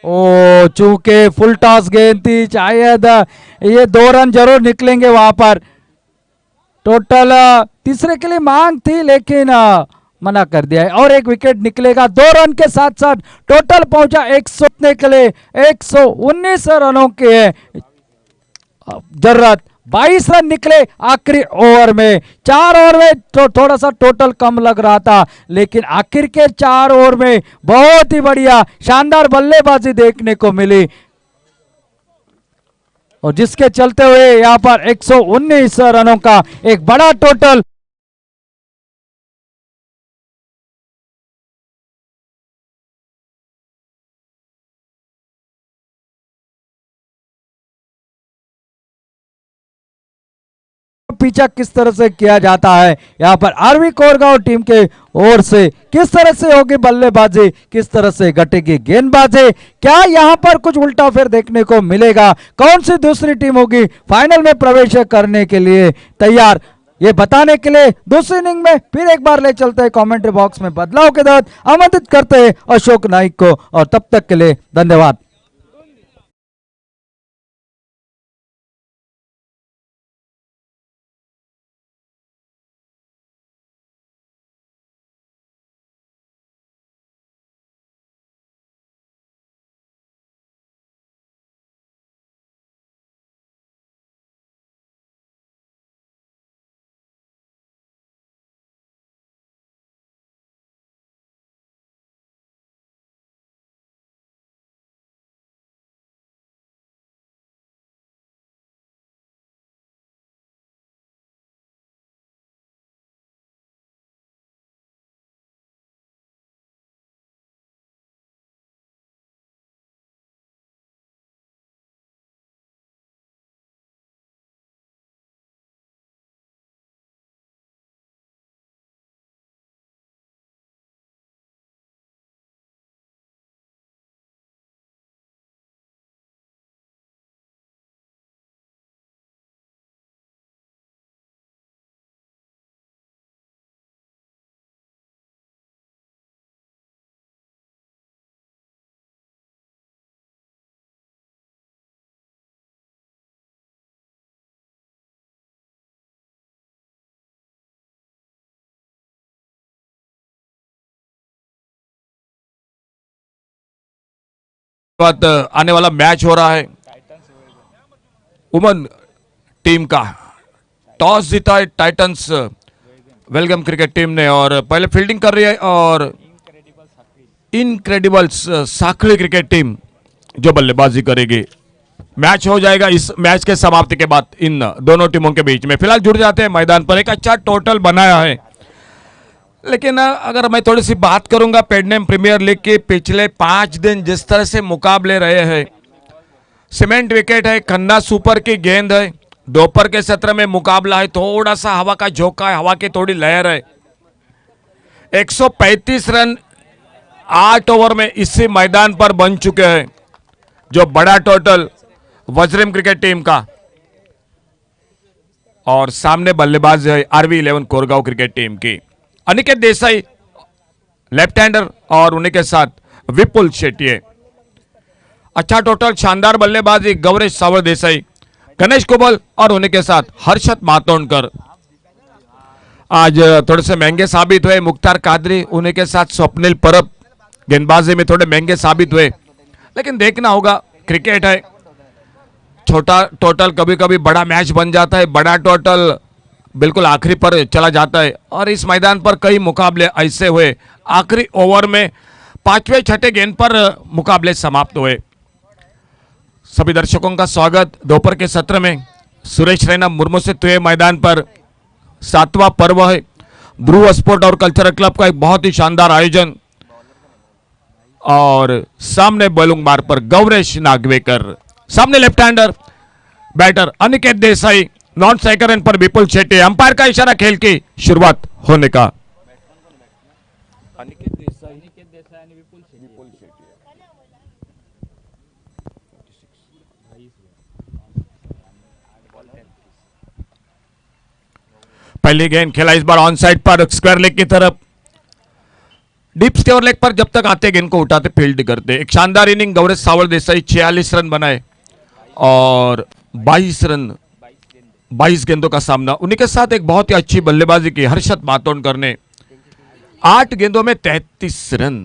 ओ चूंकि फुल टॉस गेंद थी, शायद ये 2 रन जरूर निकलेंगे वहां पर। टोटल तीसरे के लिए मांग थी लेकिन मना कर दिया है और एक विकेट निकलेगा। 2 रन के साथ साथ टोटल पहुंचा 100 के लिए 119 रनों के जरूरत। 22 रन निकले आखिरी ओवर में। 4 ओवर में तो थोड़ा सा टोटल कम लग रहा था, लेकिन आखिर के 4 ओवर में बहुत ही बढ़िया शानदार बल्लेबाजी देखने को मिली और जिसके चलते हुए यहां पर 119 रनों का एक बड़ा टोटल। पीछा किस तरह से किया जाता है यहां पर आरवी कोरगांव टीम के ओर से, किस तरह से होगी बल्लेबाजी, किस तरह से घटेगी गेंदबाजी, क्या यहां पर कुछ उल्टा फेर देखने को मिलेगा, कौन सी दूसरी टीम होगी फाइनल में प्रवेश करने के लिए तैयार, ये बताने के लिए दूसरी इनिंग में फिर एक बार ले चलते हैं कमेंट्री बॉक्स में बदलाव के तहत आमंत्रित करते हैं अशोक नाइक को। और तब तक के लिए धन्यवाद। बाद आने वाला मैच हो रहा है वुमन टीम का। टॉस जीता है टाइटंस वेलकम क्रिकेट टीम ने और पहले फील्डिंग कर रही है और इनक्रेडिबल्स साखड़ी क्रिकेट टीम जो बल्लेबाजी करेगी। मैच हो जाएगा इस मैच के समाप्ति के बाद इन दोनों टीमों के बीच में। फिलहाल जुड़ जाते हैं मैदान पर। एक अच्छा टोटल बनाया है, लेकिन अगर मैं थोड़ी सी बात करूंगा पेडनेम प्रीमियर लीग के पिछले 5 दिन जिस तरह से मुकाबले रहे हैं, सीमेंट विकेट है, खन्ना सुपर की गेंद है दोपहर के सत्र में मुकाबला है, थोड़ा सा हवा का झोंका है, हवा की थोड़ी लहर है। 135 रन 8 ओवर में इसी मैदान पर बन चुके हैं, जो बड़ा टोटल वज्रिम क्रिकेट टीम का। और सामने बल्लेबाज है RV11 कोरगांव क्रिकेट टीम की अनिकेत देसाई, लेफ्ट हैंडर, और उन्हीं के साथ विपुल शेट्टी। अच्छा टोटल, शानदार बल्लेबाजी गौरेश सावळ देसाई, गणेश कुबल और उन्हीं के साथ हर्षद मातोंडकर। आज थोड़े से महंगे साबित हुए मुख्तार कादरी, उन्हीं के साथ स्वप्निल परब गेंदबाजी में थोड़े महंगे साबित हुए, लेकिन देखना होगा, क्रिकेट है। छोटा टोटल कभी कभी बड़ा मैच बन जाता है, बड़ा टोटल बिल्कुल आखिरी पर चला जाता है। और इस मैदान पर कई मुकाबले ऐसे हुए, आखिरी ओवर में 5वें 6ठे गेंद पर मुकाबले समाप्त हुए। सभी दर्शकों का स्वागत दोपहर के सत्र में। सुरेश रैना मुर्मू से तुए मैदान पर 7वां पर्व है। ध्रुव स्पोर्ट और कल्चरल क्लब का एक बहुत ही शानदार आयोजन। और सामने बॉलिंग मार पर गौरेश नागवेकर, सामने left hander batter Aniket Desai, non striker end पर विपुल शेट्टी। अंपायर का इशारा खेल की शुरुआत होने का। अनिकेत देसाई आणि विपुल शेट्टी। पहली गेंद खेला इस बार ऑन साइड पर स्क्वायर लेग की तरफ। डीप स्क्वायर लेग पर जब तक आते गेंद को उठाते फील्ड करते। एक शानदार इनिंग गौरेश सावळ देसाई, 46 रन बनाए और 22 रन 22 गेंदों का सामना। उन्हीं के साथ एक बहुत ही अच्छी बल्लेबाजी की हर्षद मातोंडकर ने 8 गेंदों में 33 रन,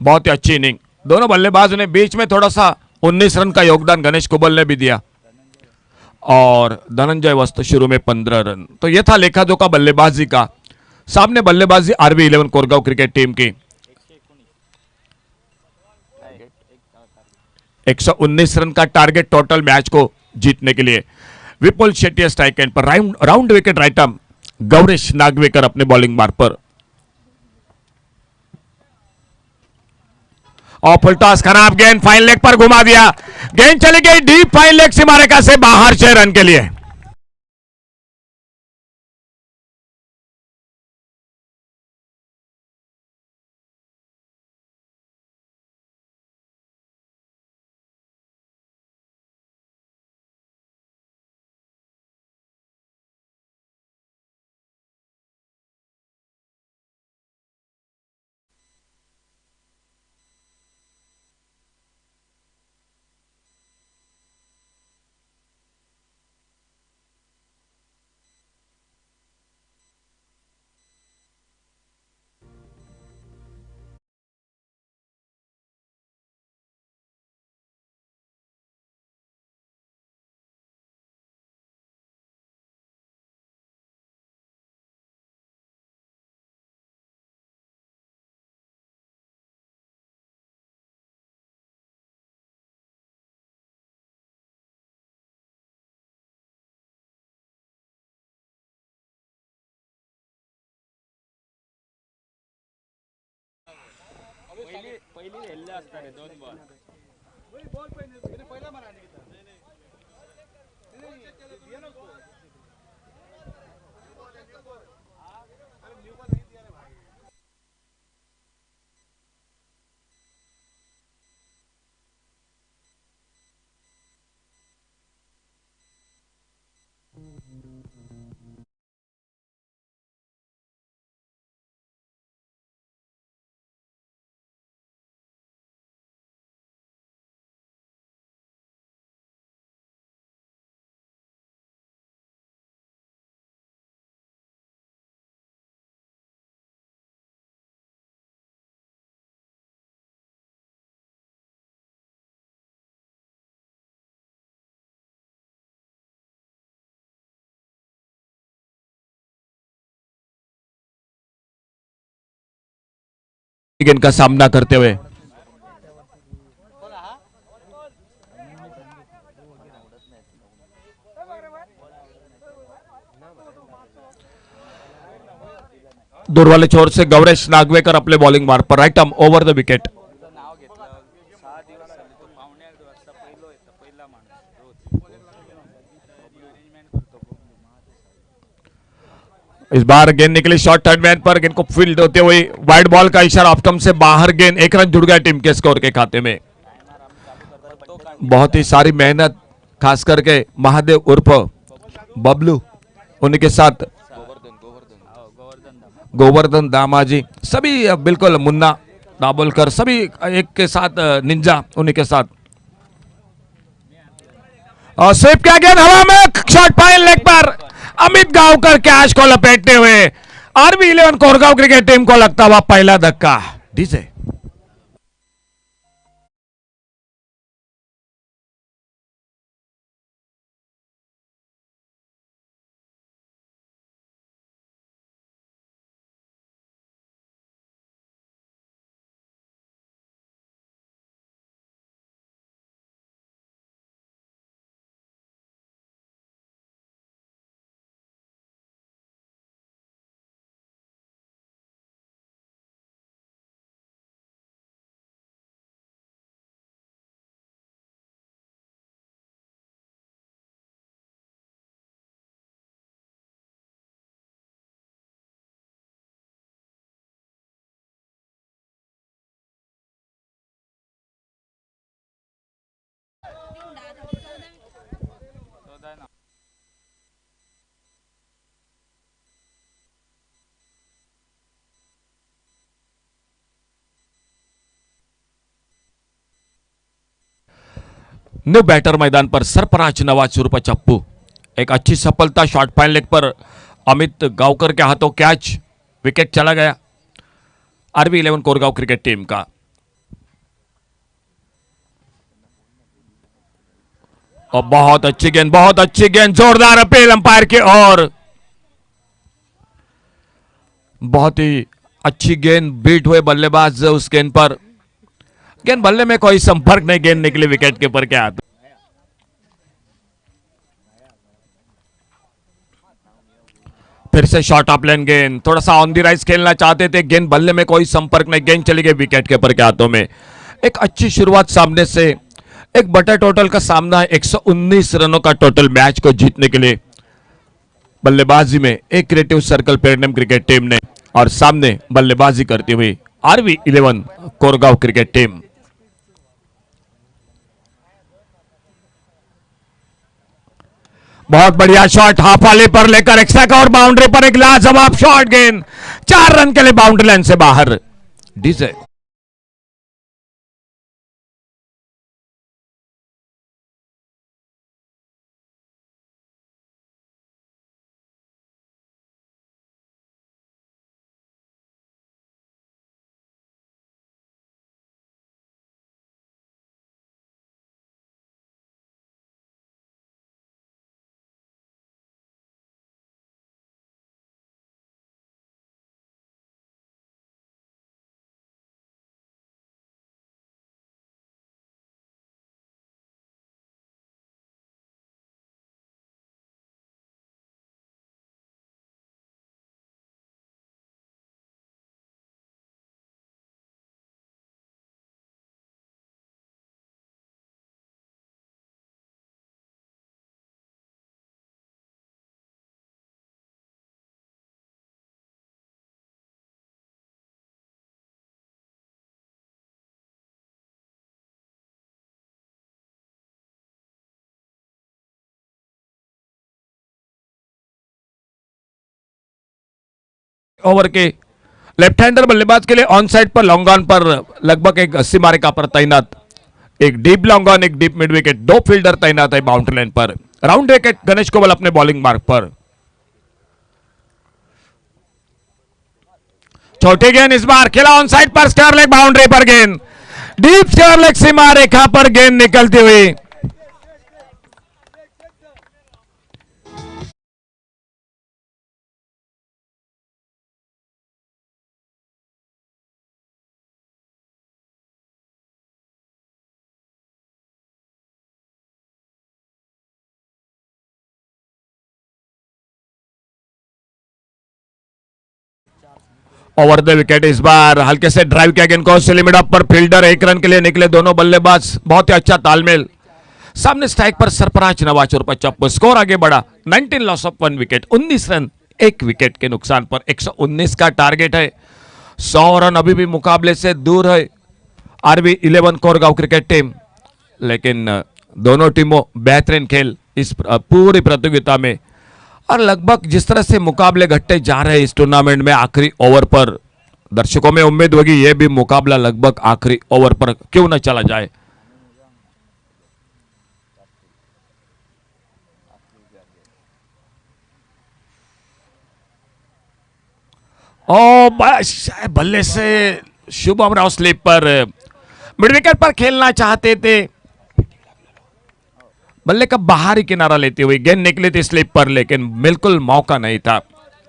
बहुत ही अच्छी इनिंग। दोनों बल्लेबाजों ने बीच में थोड़ा सा 19 रन का योगदान गणेश कुबल ने भी दिया और धनंजय वस्त शुरू में 15 रन। तो यह था लेखा जोखा बल्लेबाजी का। सामने बल्लेबाजी RV11 कोरगांव क्रिकेट टीम की। 119 रन का टारगेट टोटल मैच को जीतने के लिए। विपुल शेट्टी स्ट्राइक एंड पर, round wicket right arm Gauresh Nagwekar अपने बॉलिंग मार्ग पर। और फुल टॉस खराब गेंद फाइन लेग पर घुमा दिया, गेंद चली गई डीप फाइन लेग सीमा रेखा से बाहर 6 रन के लिए। गेंद का सामना करते हुए दूर वाले छोर से गौरेश नागवेकर अपने बॉलिंग मार्ग पर, right arm over the wicket. इस बार गेंद निकली शॉर्ट थर्ड मैन पर, गेंद को फील्ड होते हुए वाइड बॉल का इशारा, ऑफ स्टंप से बाहर गेंद, 1 रन जुड़ गया टीम के स्कोर के खाते में। बहुत ही सारी मेहनत खास करके महादेव उर्फ बबलू, उनके साथ गोवर्धन दामाजी, सभी बिल्कुल मुन्ना दाबोलकर, सभी एक के साथ निंजा उन्हीं के साथ। और स्वीप किया गेंद हवा में, शॉट फाइन लेग पर, अमित गांवकर कैच को लपेटते हुए RV11 कोरगांव क्रिकेट टीम को लगता हुआ पहला धक्का। डीजे न्यू बैटर मैदान पर सरफराज नवाज स्वरूप चप्पू, एक अच्छी सफलता, शॉर्ट फाइन लेग पर अमित गांवकर के हाथों कैच, विकेट चला गया RV11 कोरगांव क्रिकेट टीम का। और बहुत अच्छी गेंद, जोरदार अपील अंपायर की ओर, बहुत ही अच्छी गेंद, बीट हुए बल्लेबाज उस गेंद पर, गेंद बल्ले में कोई संपर्क नहीं, गेंद निकली विकेट के ऊपर के हाथ। फिर से शॉर्ट ऑफ लेन गेंद, थोड़ा सा ऑन दी राइज खेलना चाहते थे, गेंद बल्ले में कोई संपर्क नहीं, गेंद चली गई विकेट के ऊपर के हाथों में। एक अच्छी शुरुआत सामने से, एक बटा टोटल का सामना है, 119 रनों का टोटल मैच को जीतने के लिए बल्लेबाजी में एक creative circle Pernem cricket team ने, और सामने बल्लेबाजी करती हुई RV11 कोरगांव क्रिकेट टीम। बहुत बढ़िया शॉट, हाफ वाले पर लेकर एक्स्ट्रा का और बाउंड्री पर एक लाजवाब शॉट, गेंद 4 रन के लिए बाउंड्री लाइन से बाहर। डीजे ओवर के लेफ्ट हैंडर बल्लेबाज के लिए ऑन साइड पर लॉन्ग ऑन पर लगभग एक 80 मारिका पर तैनात, एक डीप लॉन्ग ऑन, एक डीप मिड विकेट, 2 फील्डर तैनात है बाउंड्री लाइन पर। राउंड विकेट गणेश कोवल अपने बॉलिंग मार्क पर। छोटी गेंद इस बार खेला ऑन साइड पर, स्क्वायर लेग बाउंड्री पर गेंद, डीप स्क्वायर लेग सीमा रेखा पर गेंद निकलती हुई। ओवर द विकेट इस बार हल्के से ड्राइव किया गेंद को, लिमिट अप पर फील्डर 1 रन के लिए निकले, दोनों बल्लेबाज बहुत ही अच्छा तालमेल। सामने स्ट्राइक पर सरफराज नवाज और चप्पू, स्कोर आगे बढ़ा 19 लॉस ऑफ 1 विकेट, 19 रन एक विकेट के नुकसान पर। 119 का टारगेट है। 100 रन अभी भी मुकाबले से दूर है आरबी 11 कोरगांव क्रिकेट टीम, लेकिन दोनों टीमों बेहतरीन खेल इस पूरी प्रतियोगिता में। और लगभग जिस तरह से मुकाबले घटते जा रहे हैं इस टूर्नामेंट में, आखिरी ओवर पर दर्शकों में उम्मीद होगी यह भी मुकाबला लगभग आखिरी ओवर पर क्यों न चला जाए। बल्ले से शुभम राव स्लिप पर मिड विकेट पर खेलना चाहते थे, बल्ले का बाहरी किनारा लेते हुए गेंद निकली थी स्लिप पर, लेकिन बिल्कुल मौका नहीं था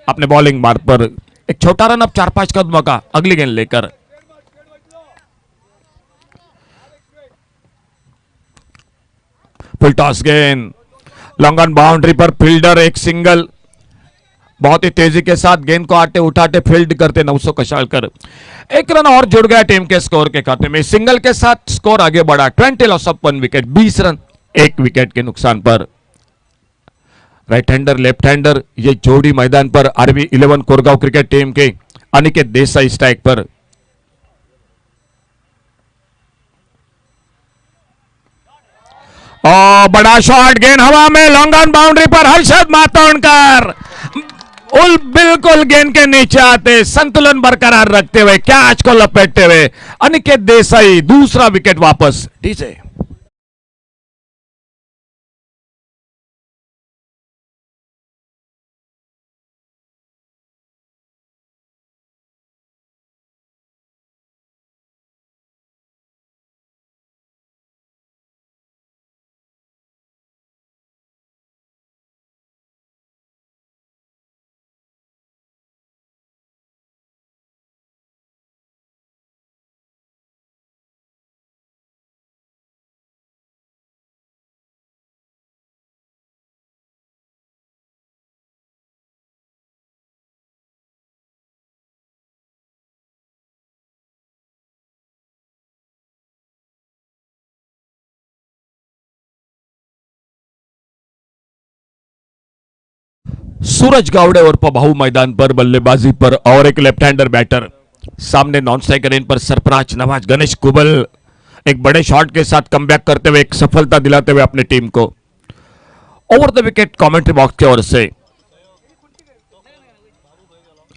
अपने बॉलिंग मार्ग पर। एक छोटा रन अब 4-5 कदमों का अगली गेंद लेकर। फुल टॉस गेंद लॉन्ग ऑन बाउंड्री पर, फील्डर एक सिंगल बहुत ही तेजी के साथ गेंद को आटे उठाते फील्ड करते 900 कशालकर। एक रन और जुड़ गया टीम के स्कोर के खाते में। सिंगल के साथ स्कोर आगे बढ़ा। 20 लॉस ऑफ 1 विकेट, 20 रन एक विकेट के नुकसान पर। राइट हैंडर लेफ्ट हैंडर ये जोड़ी मैदान पर आरबी 11 कोरगांव क्रिकेट टीम के अनिकेत देसाई स्ट्राइक पर। बड़ा शॉट, गेंद हवा में, लॉन्ग ऑन बाउंड्री पर हर्षद मातोंडकर बिल्कुल गेंद के नीचे आते संतुलन बरकरार रखते हुए कैच को लपेटते हुए अनिकेत देसाई दूसरा विकेट वापस। डीजे सूरज गावड़े और पभाऊ मैदान पर बल्लेबाजी पर और एक लेफ्ट हैंडर बैटर सामने नॉन स्ट्राइकर इन पर सरफराज नवाज। गणेश कुबल एक बड़े शॉट के साथ कमबैक करते हुए एक सफलता दिलाते हुए अपनी टीम को। Over the wicket commentary box की ओर से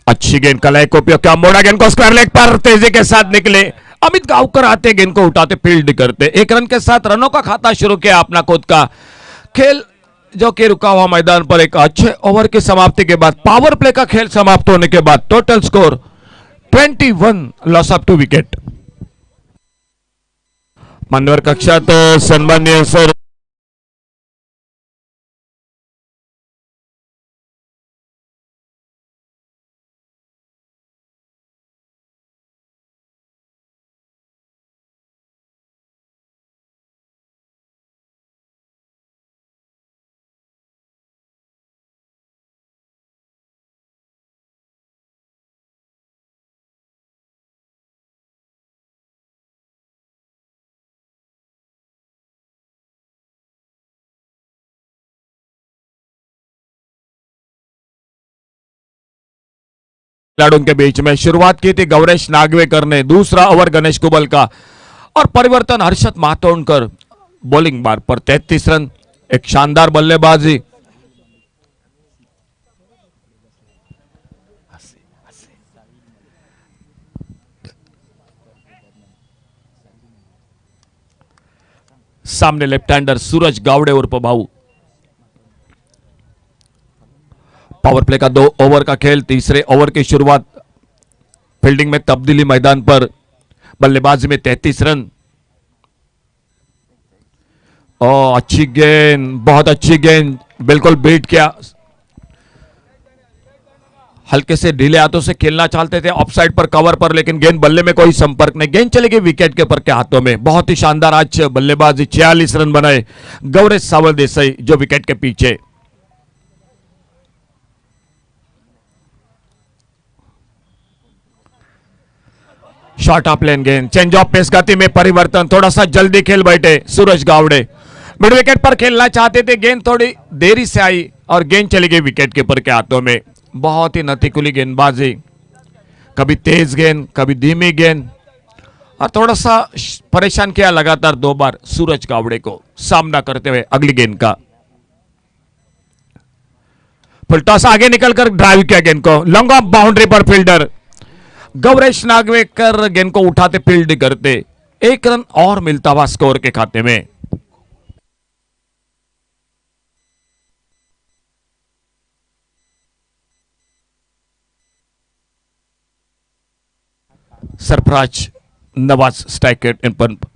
अच्छी गेंद का लाइक उपयोग किया, मोड़ा गेंद को स्क्वायर लेग पर तेजी के साथ निकले। अमित गांवकर आते गेंद को उठाते फील्ड करते, एक रन के साथ रनों का खाता शुरू किया अपना खुद का खेल, जो कि रुका हुआ मैदान पर एक अच्छे ओवर की समाप्ति के बाद, पावर प्ले का खेल समाप्त होने के बाद total score 21 loss of 2 wicket. मान्यवर कक्षात सन्माननीय सर खिलाड़ियों के बीच में शुरुआत की थी गौरेश नागवेकर ने, दूसरा ओवर गणेश कुबल का और परिवर्तन हर्षद मातोंडकर बॉलिंग बार पर 33 रन, एक शानदार बल्लेबाजी। सामने लेफ्ट हैंडर सूरज गावड़े और पभाऊ। पावर प्ले का 2 ओवर का खेल, तीसरे ओवर की शुरुआत फील्डिंग में तब्दीली मैदान पर, बल्लेबाजी में 33 रन। अच्छी गेंद, बहुत अच्छी गेंद, बिल्कुल बीट किया। हल्के से ढीले हाथों से खेलना चाहते थे ऑफ साइड पर कवर पर, लेकिन गेंद बल्ले में कोई संपर्क नहीं, गेंद चली गई विकेट के पर के हाथों में। बहुत ही शानदार आज बल्लेबाजी, 46 रन बनाए गौरेश सावल देसाई जो विकेट के पीछे। शॉर्ट ऑफ लेन गेंद, चेंज ऑफ पेस, गति में परिवर्तन, थोड़ा सा जल्दी खेल बैठे सूरज गावड़े। मिड विकेट पर खेलना चाहते थे, गेंद थोड़ी देरी से आई और गेंद चली गई विकेट कीपर के हाथों में। बहुत ही नतीकुली गेंदबाजी, कभी तेज गेंद कभी धीमी गेंद, और थोड़ा सा परेशान किया लगातार 2 बार सूरज गावड़े को सामना करते हुए अगली गेंद का। फुल टॉस आगे निकलकर ड्राइव किया गेंद को, लॉन्ग ऑफ बाउंड्री पर फील्डर गौरेश नागवेकर गेंद को उठाते फील्ड करते, 1 रन और मिलता हुआ स्कोर के खाते में। Sarfaraz Nawaz strike and pump,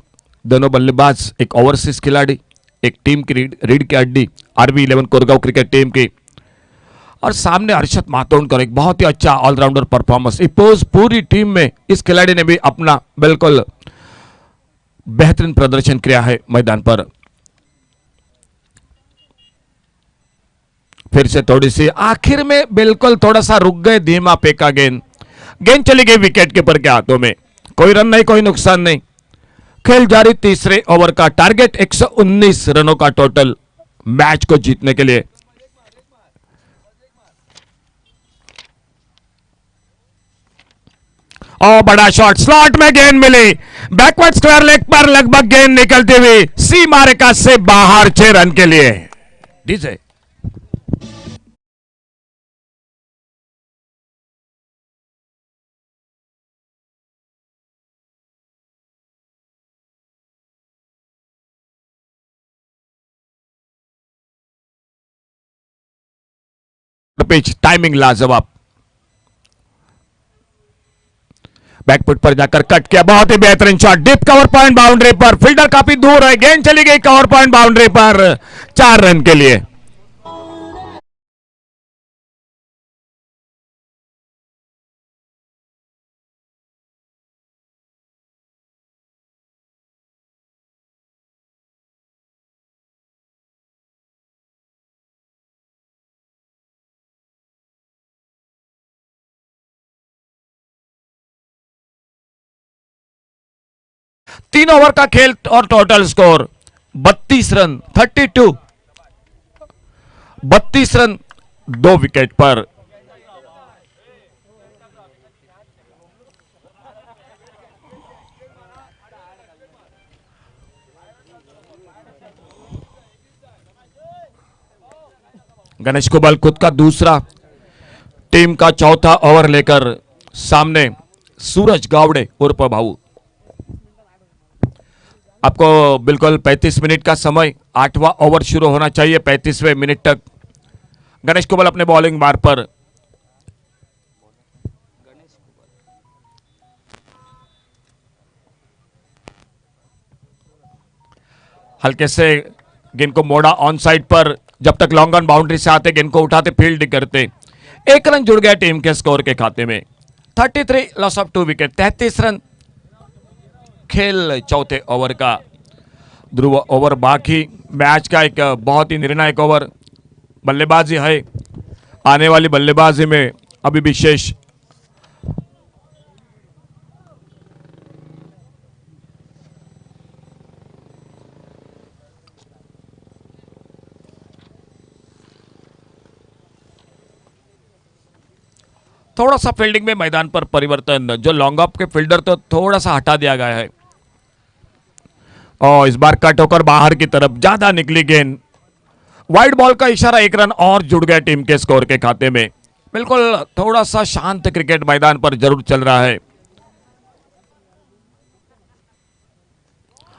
दोनों बल्लेबाज एक ओवरसीज खिलाड़ी, एक टीम की रीढ़ की हड्डी आरबी 11 कोरगांव क्रिकेट टीम की, और सामने हर्षद मातोंडकर एक बहुत ही अच्छा ऑलराउंडर परफॉर्मेंस। पूरी टीम में इस खिलाड़ी ने भी अपना बिल्कुल बेहतरीन प्रदर्शन किया है मैदान पर। फिर से थोड़ी सी आखिर में बिल्कुल थोड़ा सा रुक गए, धीमा फेंका गेंद, गेंद चली गई विकेट कीपर के हाथों में। कोई रन नहीं, कोई नुकसान नहीं। खेल जारी, तीसरे ओवर का टारगेट 119 रनों का टोटल मैच को जीतने के लिए। और बड़ा शॉट, स्लॉट में गेंद मिली, बैकवर्ड स्क्वायर लेग पर लगभग गेंद निकलती हुई सीमा रेखा से बाहर 6 रन के लिए। डीजे पिच टाइमिंग लाजवाब, बैकफुट पर जाकर कट किया, बहुत ही बेहतरीन shot, deep cover point boundary पर, फील्डर काफी दूर है, गेंद चली गई कवर पॉइंट बाउंड्री पर 4 रन के लिए। तीन ओवर का खेल और total score 32 run, 32 run 2 wicket पर। गणेश कुबल खुद का दूसरा, टीम का चौथा ओवर लेकर सामने सूरज गावड़े उर्फ भाऊ। आपको बिल्कुल 35 मिनट का समय, 8वां ओवर शुरू होना चाहिए 35वें मिनट तक। गणेश कुबल अपने बॉलिंग मार पर, हल्के से गेंद को मोड़ा ऑन साइड पर, जब तक लॉन्ग ऑन बाउंड्री से आते गेंद को उठाते फील्ड करते, 1 रन जुड़ गया टीम के स्कोर के खाते में। 33 लॉस ऑफ 2 विकेट, 33 रन खेल चौथे ओवर का। ध्रुव ओवर बाकी, मैच का एक बहुत ही निर्णायक ओवर। बल्लेबाजी है, आने वाली बल्लेबाजी में अभी विशेष थोड़ा सा फील्डिंग में मैदान पर परिवर्तन, जो लॉन्ग ऑफ के फील्डर तो थोड़ा सा हटा दिया गया है, और इस बार कट होकर बाहर की तरफ ज्यादा निकली गेंद, वाइड बॉल का इशारा, 1 रन और जुड़ गया टीम के स्कोर के खाते में। बिल्कुल थोड़ा सा शांत क्रिकेट मैदान पर जरूर चल रहा है।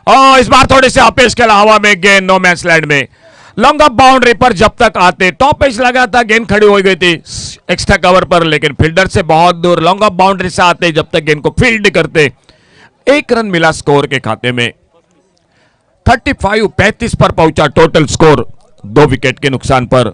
और इस बार थोड़ी सी अपेश के हवा में गेंद नो मैच लैंड में, लॉन्ग ऑफ बाउंड्री पर जब तक आते टॉप एज लगा था, गेंद खड़ी हो गई थी एक्स्ट्रा कवर पर, लेकिन फील्डर से बहुत दूर लॉन्ग ऑफ बाउंड्री से आते जब तक गेंद को फील्ड करते, 1 रन मिला स्कोर के खाते में। 35 पर पहुंचा टोटल स्कोर 2 विकेट के नुकसान पर।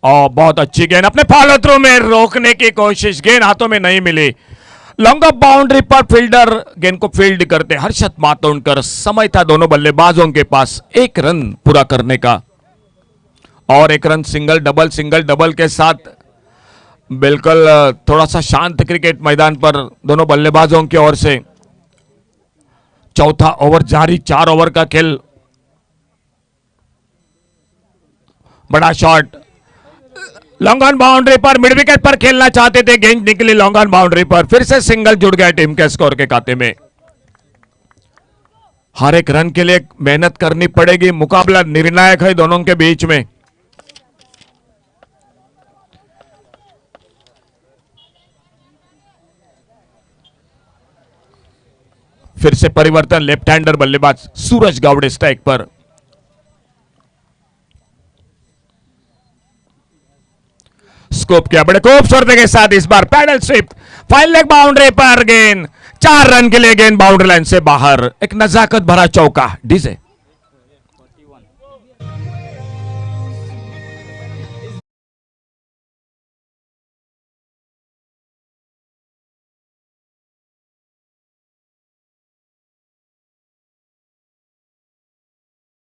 और बहुत अच्छी गेंद अपने फॉलो थ्रू में रोकने की कोशिश, गेंद हाथों में नहीं मिली, लॉन्ग ऑफ बाउंड्री पर फील्डर गेंद को फील्ड करते हर्षद मातोंडकर, समय था दोनों बल्लेबाजों के पास 1 रन पूरा करने का। और एक रन सिंगल डबल के साथ बिल्कुल थोड़ा सा शांत क्रिकेट मैदान पर दोनों बल्लेबाजों की ओर से। चौथा ओवर जारी, 4 ओवर का खेल। बड़ा शॉट लॉन्ग ऑन बाउंड्री पर, मिड विकेट पर खेलना चाहते थे, गेंद निकली लॉन्ग ऑन बाउंड्री पर, फिर से सिंगल जुड़ गया टीम के स्कोर के खाते में। हर एक रन के लिए मेहनत करनी पड़ेगी, मुकाबला निर्णायक है दोनों के बीच में। फिर से परिवर्तन, लेफ्ट हैंडर बल्लेबाज सूरज गावड़े स्ट्राइक पर। स्कोप किया बड़े खूबसूरती के साथ, इस बार paddle sweep, fine leg boundary पर गेंद, 4 रन के लिए गेंद बाउंड्री लाइन से बाहर। एक नजाकत भरा चौका डीजे।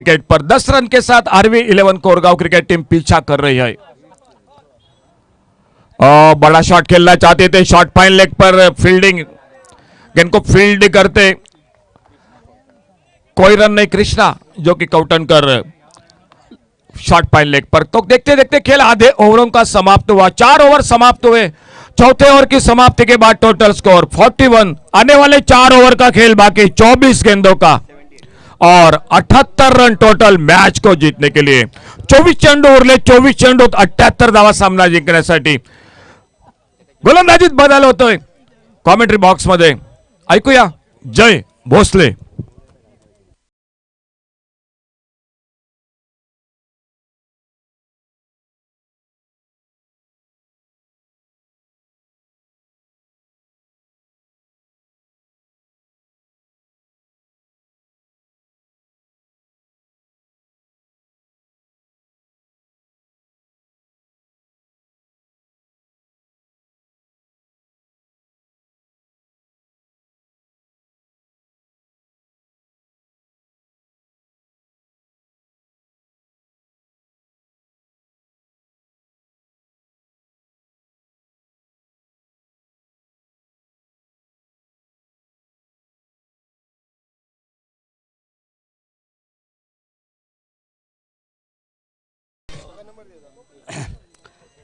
विकेट पर 10 रन के साथ आरवी 11 कोरगांव क्रिकेट टीम पीछा कर रही है। बड़ा शॉट खेलना चाहते थे, शॉट फाइन लेग पर फील्डिंग, गेंद को फील्ड करते, कोई रन नहीं। कृष्णा जो कि कौटन कर शॉट फाइन लेग पर। तो देखते देखते खेल आधे ओवरों का समाप्त हुआ, 4 ओवर समाप्त हुए। चौथे ओवर की समाप्ति के बाद टोटल स्कोर 41। आने वाले 4 ओवर का खेल बाकी, 24 गेंदों का और 78 रन टोटल मैच को जीतने के लिए। 24 चेंडू उरले, 24 चेंडूत 78 धावा सामना जिंकण्यासाठी। गोलंदाजीत बदल होतोय कॉमेंट्री बॉक्स मध्ये, ऐकूया जय भोसले।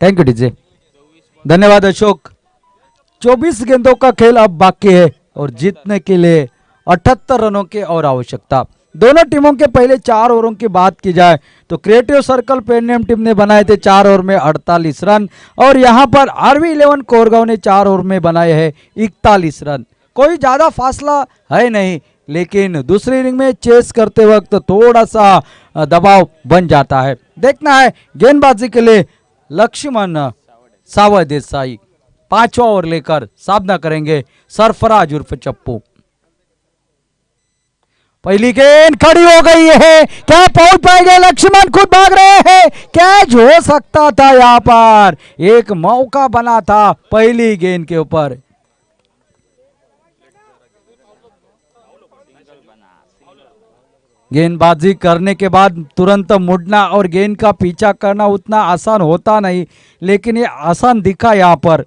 थैंक यू डीजे, धन्यवाद अशोक। 24 गेंदों का खेल अब बाकी है और जीतने के लिए 78 रनों की और आवश्यकता। दोनों टीमों के पहले 4 ओवरों की बात की जाए तो क्रिएटिव सर्कल पेडनेम टीम ने बनाए थे 4 ओवर में 48 रन और यहां पर आरवी 11 कोरगांव ने 4 ओवर में बनाए हैं 41 रन। कोई ज्यादा फासला है नहीं, लेकिन दूसरी इनिंग में चेस करते वक्त थोड़ा सा दबाव बन जाता है। देखना है गेंदबाजी के लिए लक्ष्मण सावय देसाई 5वां ओवर लेकर सामना करेंगे सरफराज उर्फ चप्पू। पहली गेंद खड़ी हो गई है, क्या पहुंच पाएंगे? लक्ष्मण खुद भाग रहे हैं, कैच हो सकता था, यहां पर एक मौका बना था पहली गेंद के ऊपर। गेंदबाजी करने के बाद तुरंत मुड़ना और गेंद का पीछा करना उतना आसान होता नहीं, लेकिन ये आसान दिखा यहां पर।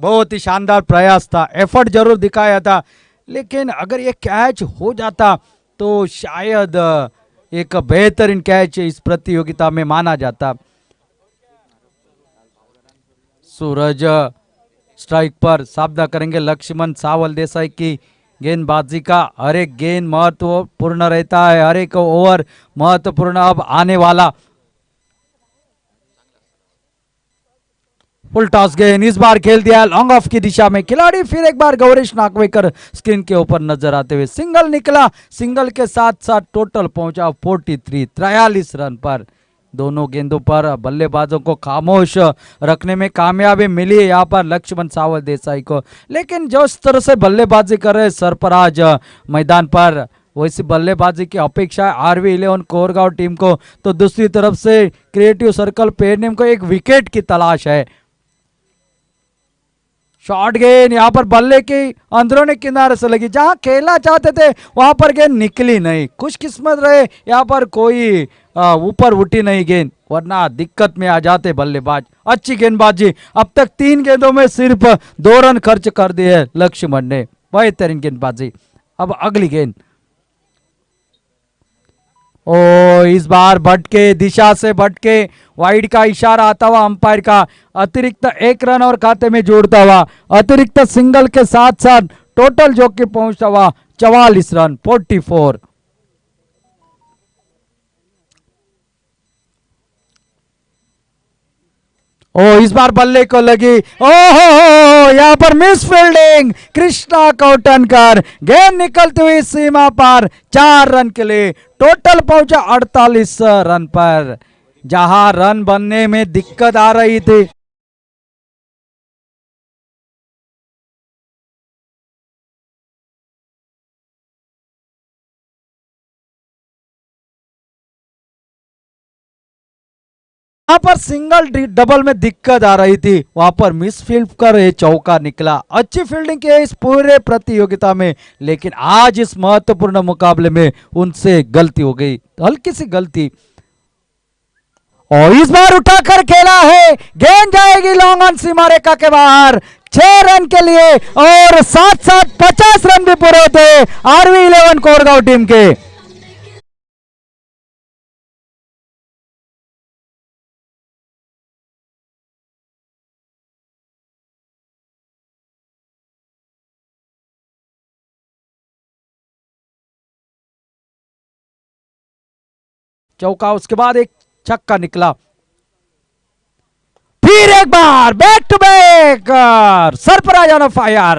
बहुत ही शानदार प्रयास था, एफर्ट जरूर दिखाया था, लेकिन अगर ये कैच हो जाता तो शायद एक बेहतरीन कैच इस प्रतियोगिता में माना जाता। सूरज स्ट्राइक पर सामना करेंगे लक्ष्मण सावल देसाई की गेंदबाजी का। हर एक गेंद महत्वपूर्ण रहता है, हर एक ओवर महत्वपूर्ण। अब आने वाला फुल टॉस गेंद इस बार खेल दिया लॉन्ग ऑफ की दिशा में, खिलाड़ी फिर एक बार गौरीश नागवेकर स्क्रीन के ऊपर नजर आते हुए सिंगल निकला। सिंगल के साथ साथ टोटल पहुंचा 43 रन पर। दोनों गेंदों पर बल्लेबाजों को खामोश रखने में कामयाबी मिली है यहाँ पर लक्ष्मण सावल देसाई को, लेकिन जिस तरह से बल्लेबाजी कर रहे सरफराज मैदान पर वैसी बल्लेबाजी की अपेक्षा है आरवी 11 कोरगांव टीम को। तो दूसरी तरफ से क्रिएटिव सर्कल पेडनेम को एक विकेट की तलाश है। शॉर्ट गेंद यहाँ पर बल्ले की अंदरूनी किनारे से लगी, जहां खेलना चाहते थे वहां पर गेंद निकली नहीं। खुशकिस्मत रहे यहाँ पर कोई ऊपर उठी नहीं गेंद, वरना दिक्कत में आ जाते बल्लेबाज। अच्छी गेंदबाजी, अब तक 3 गेंदों में सिर्फ 2 रन खर्च कर दिए लक्ष्मण ने, बेहतरीन गेंदबाजी। अब अगली गेंद, ओ इस बार भटके, दिशा से भटके, वाइड का इशारा आता हुआ अंपायर का, अतिरिक्त 1 रन और खाते में जोड़ता हुआ, अतिरिक्त सिंगल के साथ साथ टोटल जो कि पहुंचता हुआ 44 रन 44। ओ इस बार बल्ले को लगी, ओहो यहाँ पर मिस फील्डिंग, कृष्णा कौटनकर, गेंद निकलती हुई सीमा पर 4 रन के लिए, टोटल पहुंचा 48 रन पर। जहां रन बनने में दिक्कत आ रही थी, वहां पर सिंगल डबल में दिक्कत आ रही थी, वहां पर मिस फील्ड कर ये चौका निकला। अच्छी फील्डिंग की इस पूरे प्रतियोगिता में, लेकिन आज इस महत्वपूर्ण मुकाबले में उनसे गलती हो गई, हल्की सी गलती। और इस बार उठाकर खेला है, गेंद जाएगी लॉन्ग ऑन सीमा रेखा के बाहर 6 रन के लिए, और साथ साथ 50 रन भी पूरे होते आरवी 11 कोरगांव टीम के। चौका, उसके बाद एक छक्का निकला, फिर एक बार back to back Sarfaraz on fire,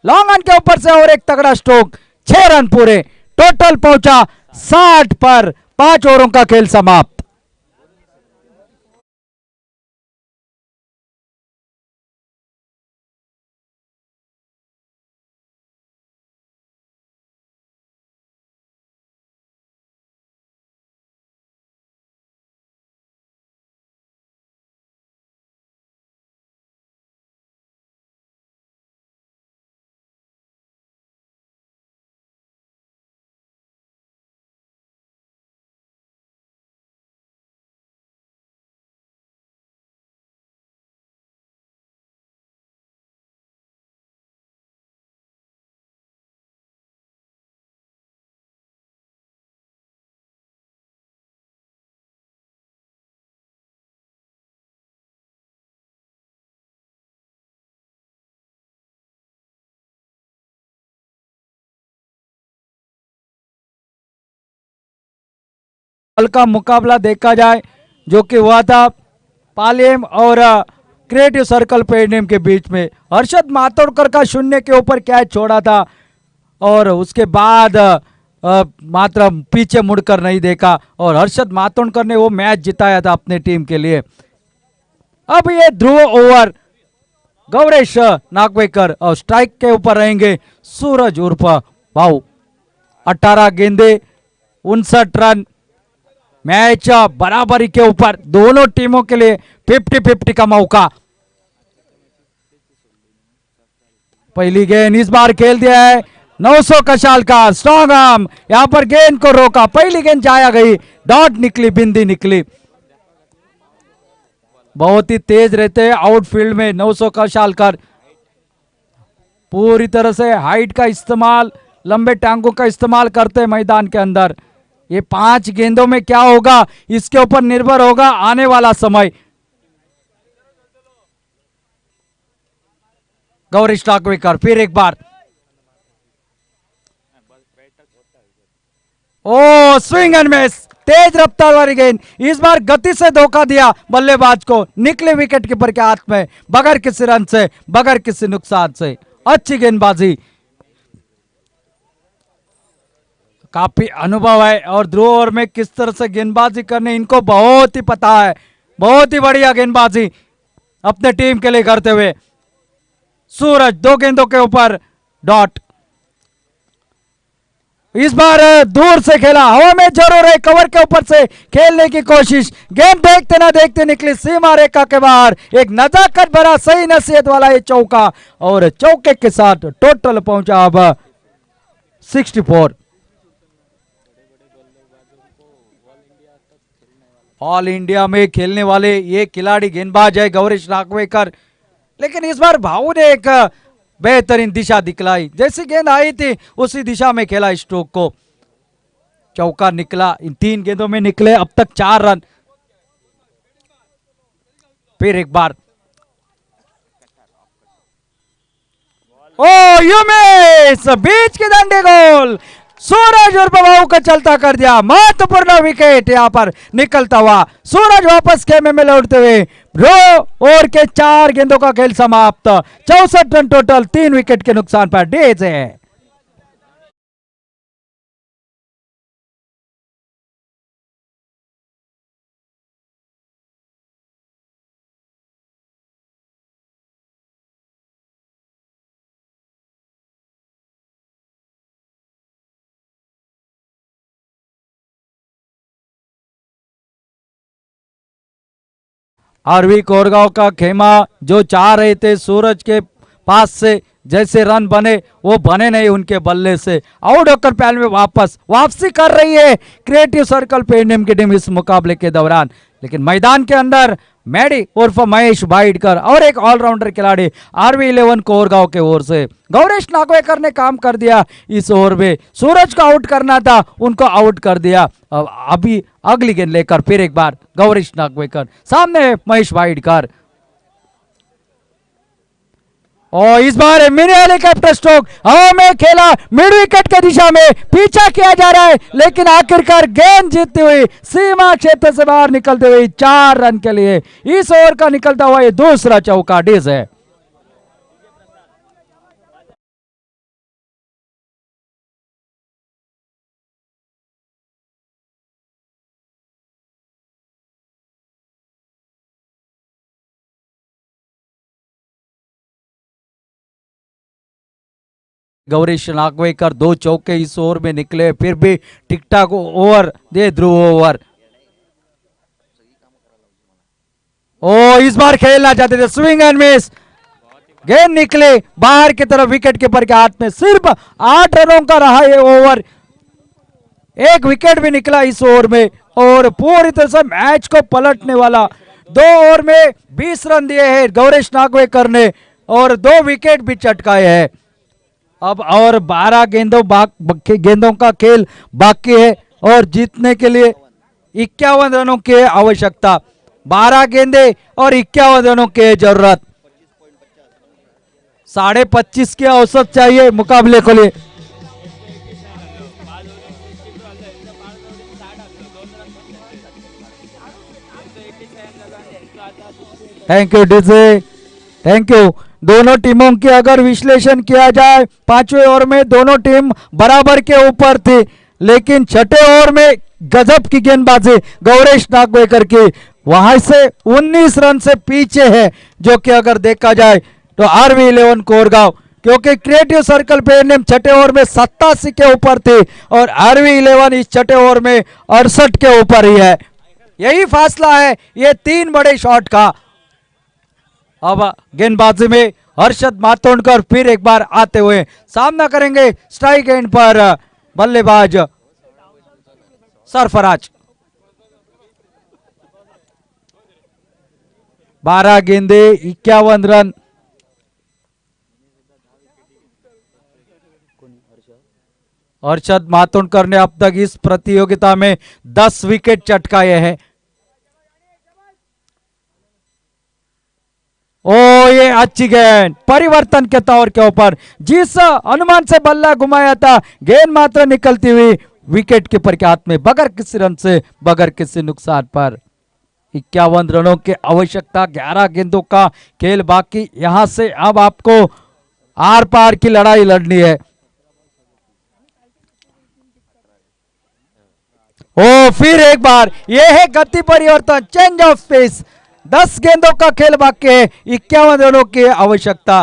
long on के ऊपर से और एक तगड़ा स्ट्रोक, 6 रन पूरे, टोटल पहुंचा 60 पर। 5 ओवरों का खेल समाप्त। कल का मुकाबला देखा जाए जो कि हुआ था पालेम और क्रिएटिव सर्कल पेडनेम के बीच में, हर्षद मातोड़कर का 0 के ऊपर कैच छोड़ा था, और उसके बाद मात्र पीछे मुड़कर नहीं देखा, और हर्षद मातोड़कर ने वो मैच जिताया था अपने टीम के लिए। अब ये ध्रुव ओवर गौरेश नागवेकर, और स्ट्राइक के ऊपर रहेंगे सूरज उर्फ भाऊ। 18 गेंदे 59 रन, मैच बराबरी के ऊपर, दोनों टीमों के लिए 50-50 का मौका। पहली गेंद इस बार खेल दिया है 900 कशाल का स्ट्रॉन्ग आर्म, यहां पर गेंद को रोका, पहली गेंद जाया गई, डॉट निकली, बिंदी निकली। बहुत ही तेज रहते हैं आउटफील्ड में 900 कशाल कर, पूरी तरह से हाइट का इस्तेमाल, लंबे टांगों का इस्तेमाल करते हैं मैदान के अंदर। ये 5 गेंदों में क्या होगा इसके ऊपर निर्भर होगा आने वाला समय। गौरीश नागवेकर फिर एक बार, ओ स्विंग एंड मिस, तेज रफ्तार वाली गेंद, इस बार गति से धोखा दिया बल्लेबाज को, निकले विकेट कीपर के हाथ में, बगैर किसी रन से, बगैर किसी नुकसान से। अच्छी गेंदबाजी, काफी अनुभव है, और ध्रुव ओवर में किस तरह से गेंदबाजी करने इनको बहुत ही पता है। बहुत ही बढ़िया गेंदबाजी अपने टीम के लिए करते हुए। सूरज 2 गेंदों के ऊपर डॉट। इस बार दूर से खेला, हवा में जरूर है, कवर के ऊपर से खेलने की कोशिश, गेंद देखते ना देखते निकली सीमा रेखा के बाहर। एक नजाकत भरा सही नसीहत वाला ये चौका, और चौके के साथ टोटल पहुंचा अब 64। ऑल इंडिया में खेलने वाले ये खिलाड़ी गेंदबाज है गौरीश नागवेकर, लेकिन इस बार भाऊ ने एक बेहतरीन दिशा दिखलाई, जैसी गेंद आई थी उसी दिशा में खेला स्ट्रोक को, चौका निकला। इन 3 गेंदों में निकले अब तक 4 रन। फिर एक बार, ओ यू मिस, बीच के डंडे गोल, सूरज और बबाऊ का चलता कर दिया। महत्वपूर्ण विकेट यहां पर निकलता हुआ, सूरज वापस खेमे में लौटते हुए। ओवर के 4 गेंदों का खेल समाप्त, 64 रन टोटल, 3 विकेट के नुकसान पर डेज है। आरवी कोरगांव का खेमा जो चाह रहे थे सूरज के पास से जैसे रन बने, वो बने नहीं उनके बल्ले से। आउट होकर पहले में वापसी कर रही है क्रिएटिव सर्कल पेंडियम की टीम इस मुकाबले के दौरान, लेकिन मैदान के अंदर मैडी उर्फ महेश बाइडकर और एक ऑलराउंडर खिलाड़ी आरवी 11 कोरगांव के ओर से गौरीश नागवेकर ने काम कर दिया। इस ओवर में सूरज को आउट करना था, उनको आउट कर दिया। अभी अगली गेंद लेकर फिर एक बार गौरीश नागवेकर, सामने महेश बाइडकर, और इस बार मिनी हेलीकॉप्टर स्ट्रोक हवा में खेला, मिड विकेट की दिशा में पीछा किया जा रहा है, लेकिन आखिरकार गेंद जीतती हुई सीमा क्षेत्र से बाहर निकलते हुए 4 रन के लिए इस ओवर का निकलता हुआ ये दूसरा चौका डिज है। गौरीश नागवेकर 2 चौके इस ओवर में निकले, फिर भी टिक टाक ओवर दे ध्रुव ओवर। ओ इस बार खेलना चाहते थे, स्विंग एंड मिस, गेंद निकले बाहर की तरफ, विकेट कीपर के हाथ में। सिर्फ 8 रनों का रहा ये ओवर, 1 विकेट भी निकला इस ओवर में, और पूरी तरह से मैच को पलटने वाला 2 ओवर में 20 रन दिए हैं गौरीश नागवेकर ने, और 2 विकेट भी चटकाए हैं। अब और 12 गेंदों का खेल बाकी है, और जीतने के लिए 51 रनों की आवश्यकता। 12 गेंदे और 51 रनों की जरूरत, 25.5 की औसत चाहिए मुकाबले के लिए। Thank you DJ, thank you. दोनों टीमों की अगर विश्लेषण किया जाए, 5वें ओवर में दोनों टीम बराबर के ऊपर थी, लेकिन 6ठे ओवर में गजब की गेंदबाजी गौरीश नागवेकर की, वहां से 19 रन से पीछे है, जो कि अगर देखा जाए तो आरवी 11 कोरगांव, क्योंकि क्रिएटिव सर्कल पे 6ठे ओवर में 87 के ऊपर थी, और आरवी 11 इस 6ठे ओवर में 68 के ऊपर ही है। यही फासला है ये 3 बड़े शॉट का। अब गेंदबाजी में हर्षद मातोंडकर फिर एक बार आते हुए सामना करेंगे स्ट्राइक एंड पर बल्लेबाज सरफराज। 12 गेंदे 51 रन। हर्षद मातोंडकर ने अब तक इस प्रतियोगिता में 10 विकेट चटकाए हैं। ओ ये अच्छी गेंद परिवर्तन के तौर के ऊपर, जिस अनुमान से बल्ला घुमाया था, गेंद मात्र निकलती हुई विकेट कीपर के हाथ में, बगैर किसी रन से, बगैर किसी नुकसान पर। 51 रनों की आवश्यकता, 11 गेंदों का खेल बाकी। यहां से अब आपको आर पार की लड़ाई लड़नी है। ओ फिर एक बार यह है गति परिवर्तन, चेंज ऑफ पेस। 10 गेंदों का खेल बाकी है, 51 रनों की आवश्यकता।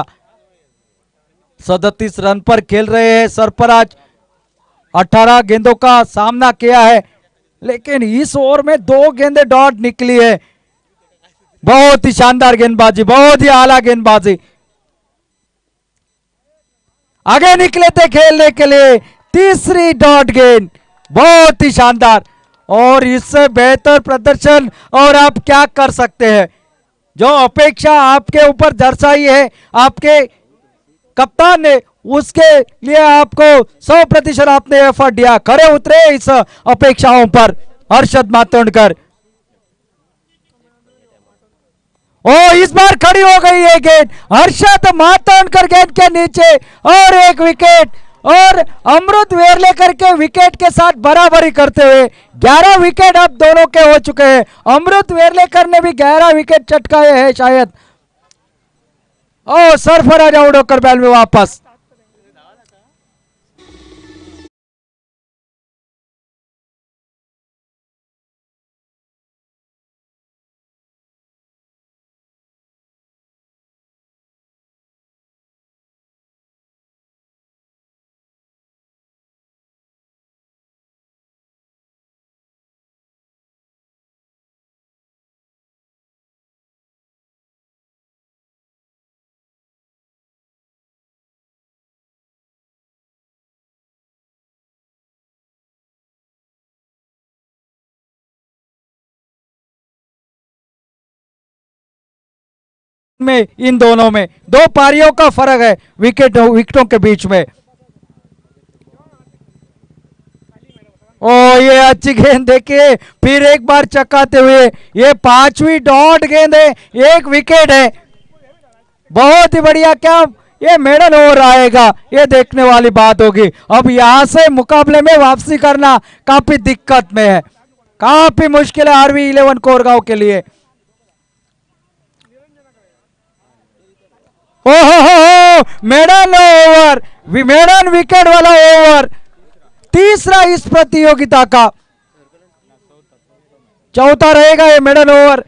37 रन पर खेल रहे हैं सरफराज। 18 गेंदों का सामना किया है, लेकिन इस ओवर में 2 गेंदें डॉट निकली है। बहुत ही शानदार गेंदबाजी, बहुत ही आला गेंदबाजी। आगे निकले थे खेलने के लिए, तीसरी डॉट गेंद, बहुत ही शानदार। और इससे बेहतर प्रदर्शन और आप क्या कर सकते हैं। जो अपेक्षा आपके ऊपर दर्शाई है आपके कप्तान ने, उसके लिए आपको 100% आपने एफर्ट दिया, खरे उतरे इस अपेक्षाओं पर हर्षद मातोंडकर। ओ इस बार खड़ी हो गई है गेंद, हर्षद मातोंडकर गेंद के नीचे और एक विकेट, और अमृत वेरलेकर के विकेट के साथ बराबरी करते हुए 11 विकेट अब दोनों के हो चुके हैं। अमृत वेरलेकर ने भी 11 विकेट चटकाए हैं शायद। ओ सरफराज अवडोकर बैल में वापस। में इन दोनों में 2 पारियों का फर्क है विकेटों के बीच में। ओ ये अच्छी गेंद देखिए, फिर एक बार चकाते हुए, ये 5वीं डॉट गेंद है, 1 विकेट है। बहुत ही बढ़िया, क्या ये मेडल ओवर आएगा, ये देखने वाली बात होगी। अब यहां से मुकाबले में वापसी करना काफी दिक्कत में है, काफी मुश्किल है आरवी 11 कोरगांव के लिए। ओहो मेडल ओवर, मेडल विकेट वाला ओवर, तीसरा इस प्रतियोगिता का, चौथा रहेगा ये medal over.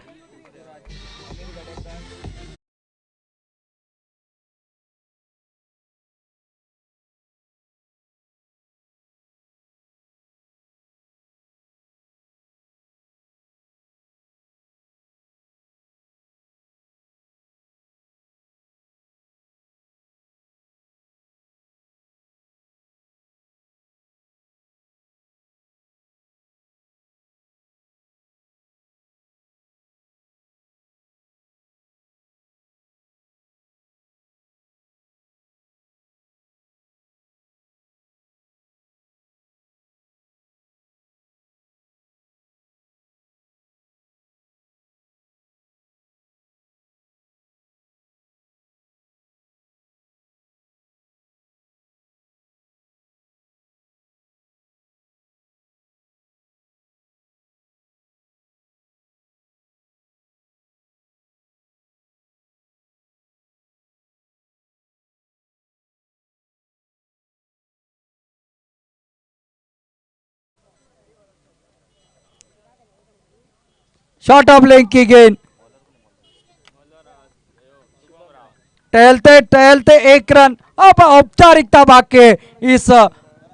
Short of leg की गेंद, टहलते टहलते 1 रन। अब औपचारिकता बाकी है इस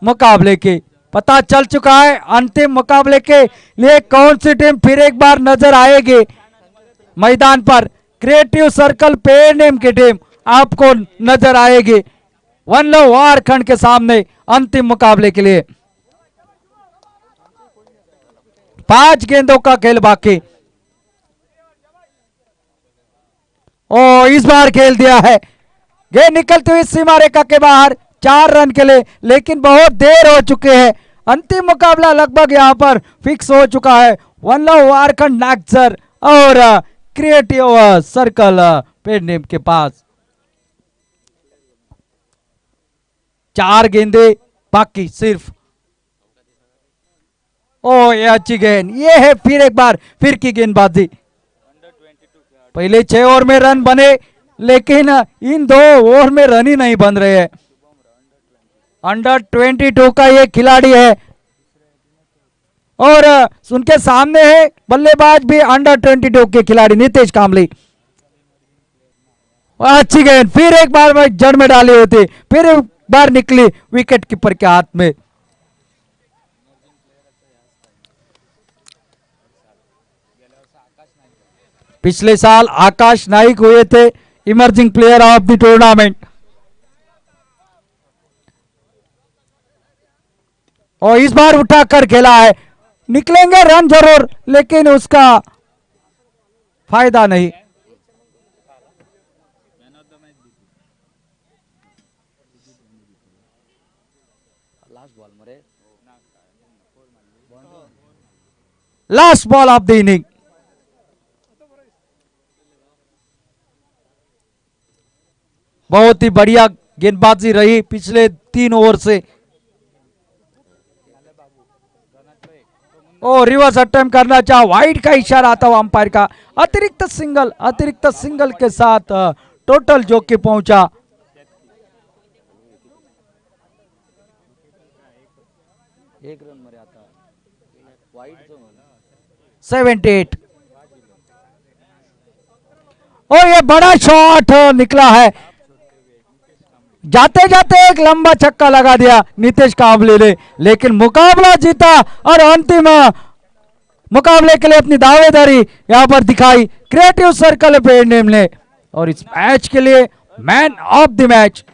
मुकाबले की, पता चल चुका है अंतिम मुकाबले के लिए कौन सी टीम फिर एक बार नजर आएगी मैदान पर। क्रिएटिव सर्कल पेड़ नेम की टीम आपको नजर आएगी वन लव वारखंड के सामने अंतिम मुकाबले के लिए। 5 गेंदों का खेल बाकी। ओ इस बार खेल दिया है, गेंद निकलती हुई सीमा रेखा के बाहर 4 रन के लिए, लेकिन बहुत देर हो चुके हैं। अंतिम मुकाबला लगभग यहां पर फिक्स हो चुका है। वन लव वारखंड नागसर और क्रिएटिव सर्कल पेडनेम के पास 4 गेंदे बाकी सिर्फ। ओ ये अच्छी गेंद, ये है फिर एक बार फिर की गेंदबाजी। पहले 6 ओवर में रन बने, लेकिन इन 2 ओवर में रन ही नहीं बन रहे हैं। अंडर 22 का ये खिलाड़ी है और उनके सामने है बल्लेबाज भी अंडर 22 के खिलाड़ी नीतीश कामली। अच्छी गेंद, फिर एक बार जड़ में डाली होती, फिर एक बार निकली विकेट कीपर के हाथ में। पिछले साल आकाश नाइक हुए थे emerging player of the tournament, और इस बार उठाकर खेला है, निकलेंगे रन जरूर लेकिन उसका फायदा नहीं। Last ball of the inning. बहुत ही बढ़िया गेंदबाजी रही पिछले 3 ओवर से। ओ रिवर्स अटेम्प्ट करना चाहा, वाइड का इशारा आता हुआ अंपायर का। अतिरिक्त सिंगल के साथ टोटल जो कि पहुंचा 78। और ये बड़ा शॉट निकला है, जाते जाते एक लंबा छक्का लगा दिया नीतीश कांबले ने, लेकिन मुकाबला जीता और अंतिम मुकाबले के लिए अपनी दावेदारी यहां पर दिखाई क्रिएटिव सर्कल पे ने, और इस मैच के लिए मैन ऑफ द मैच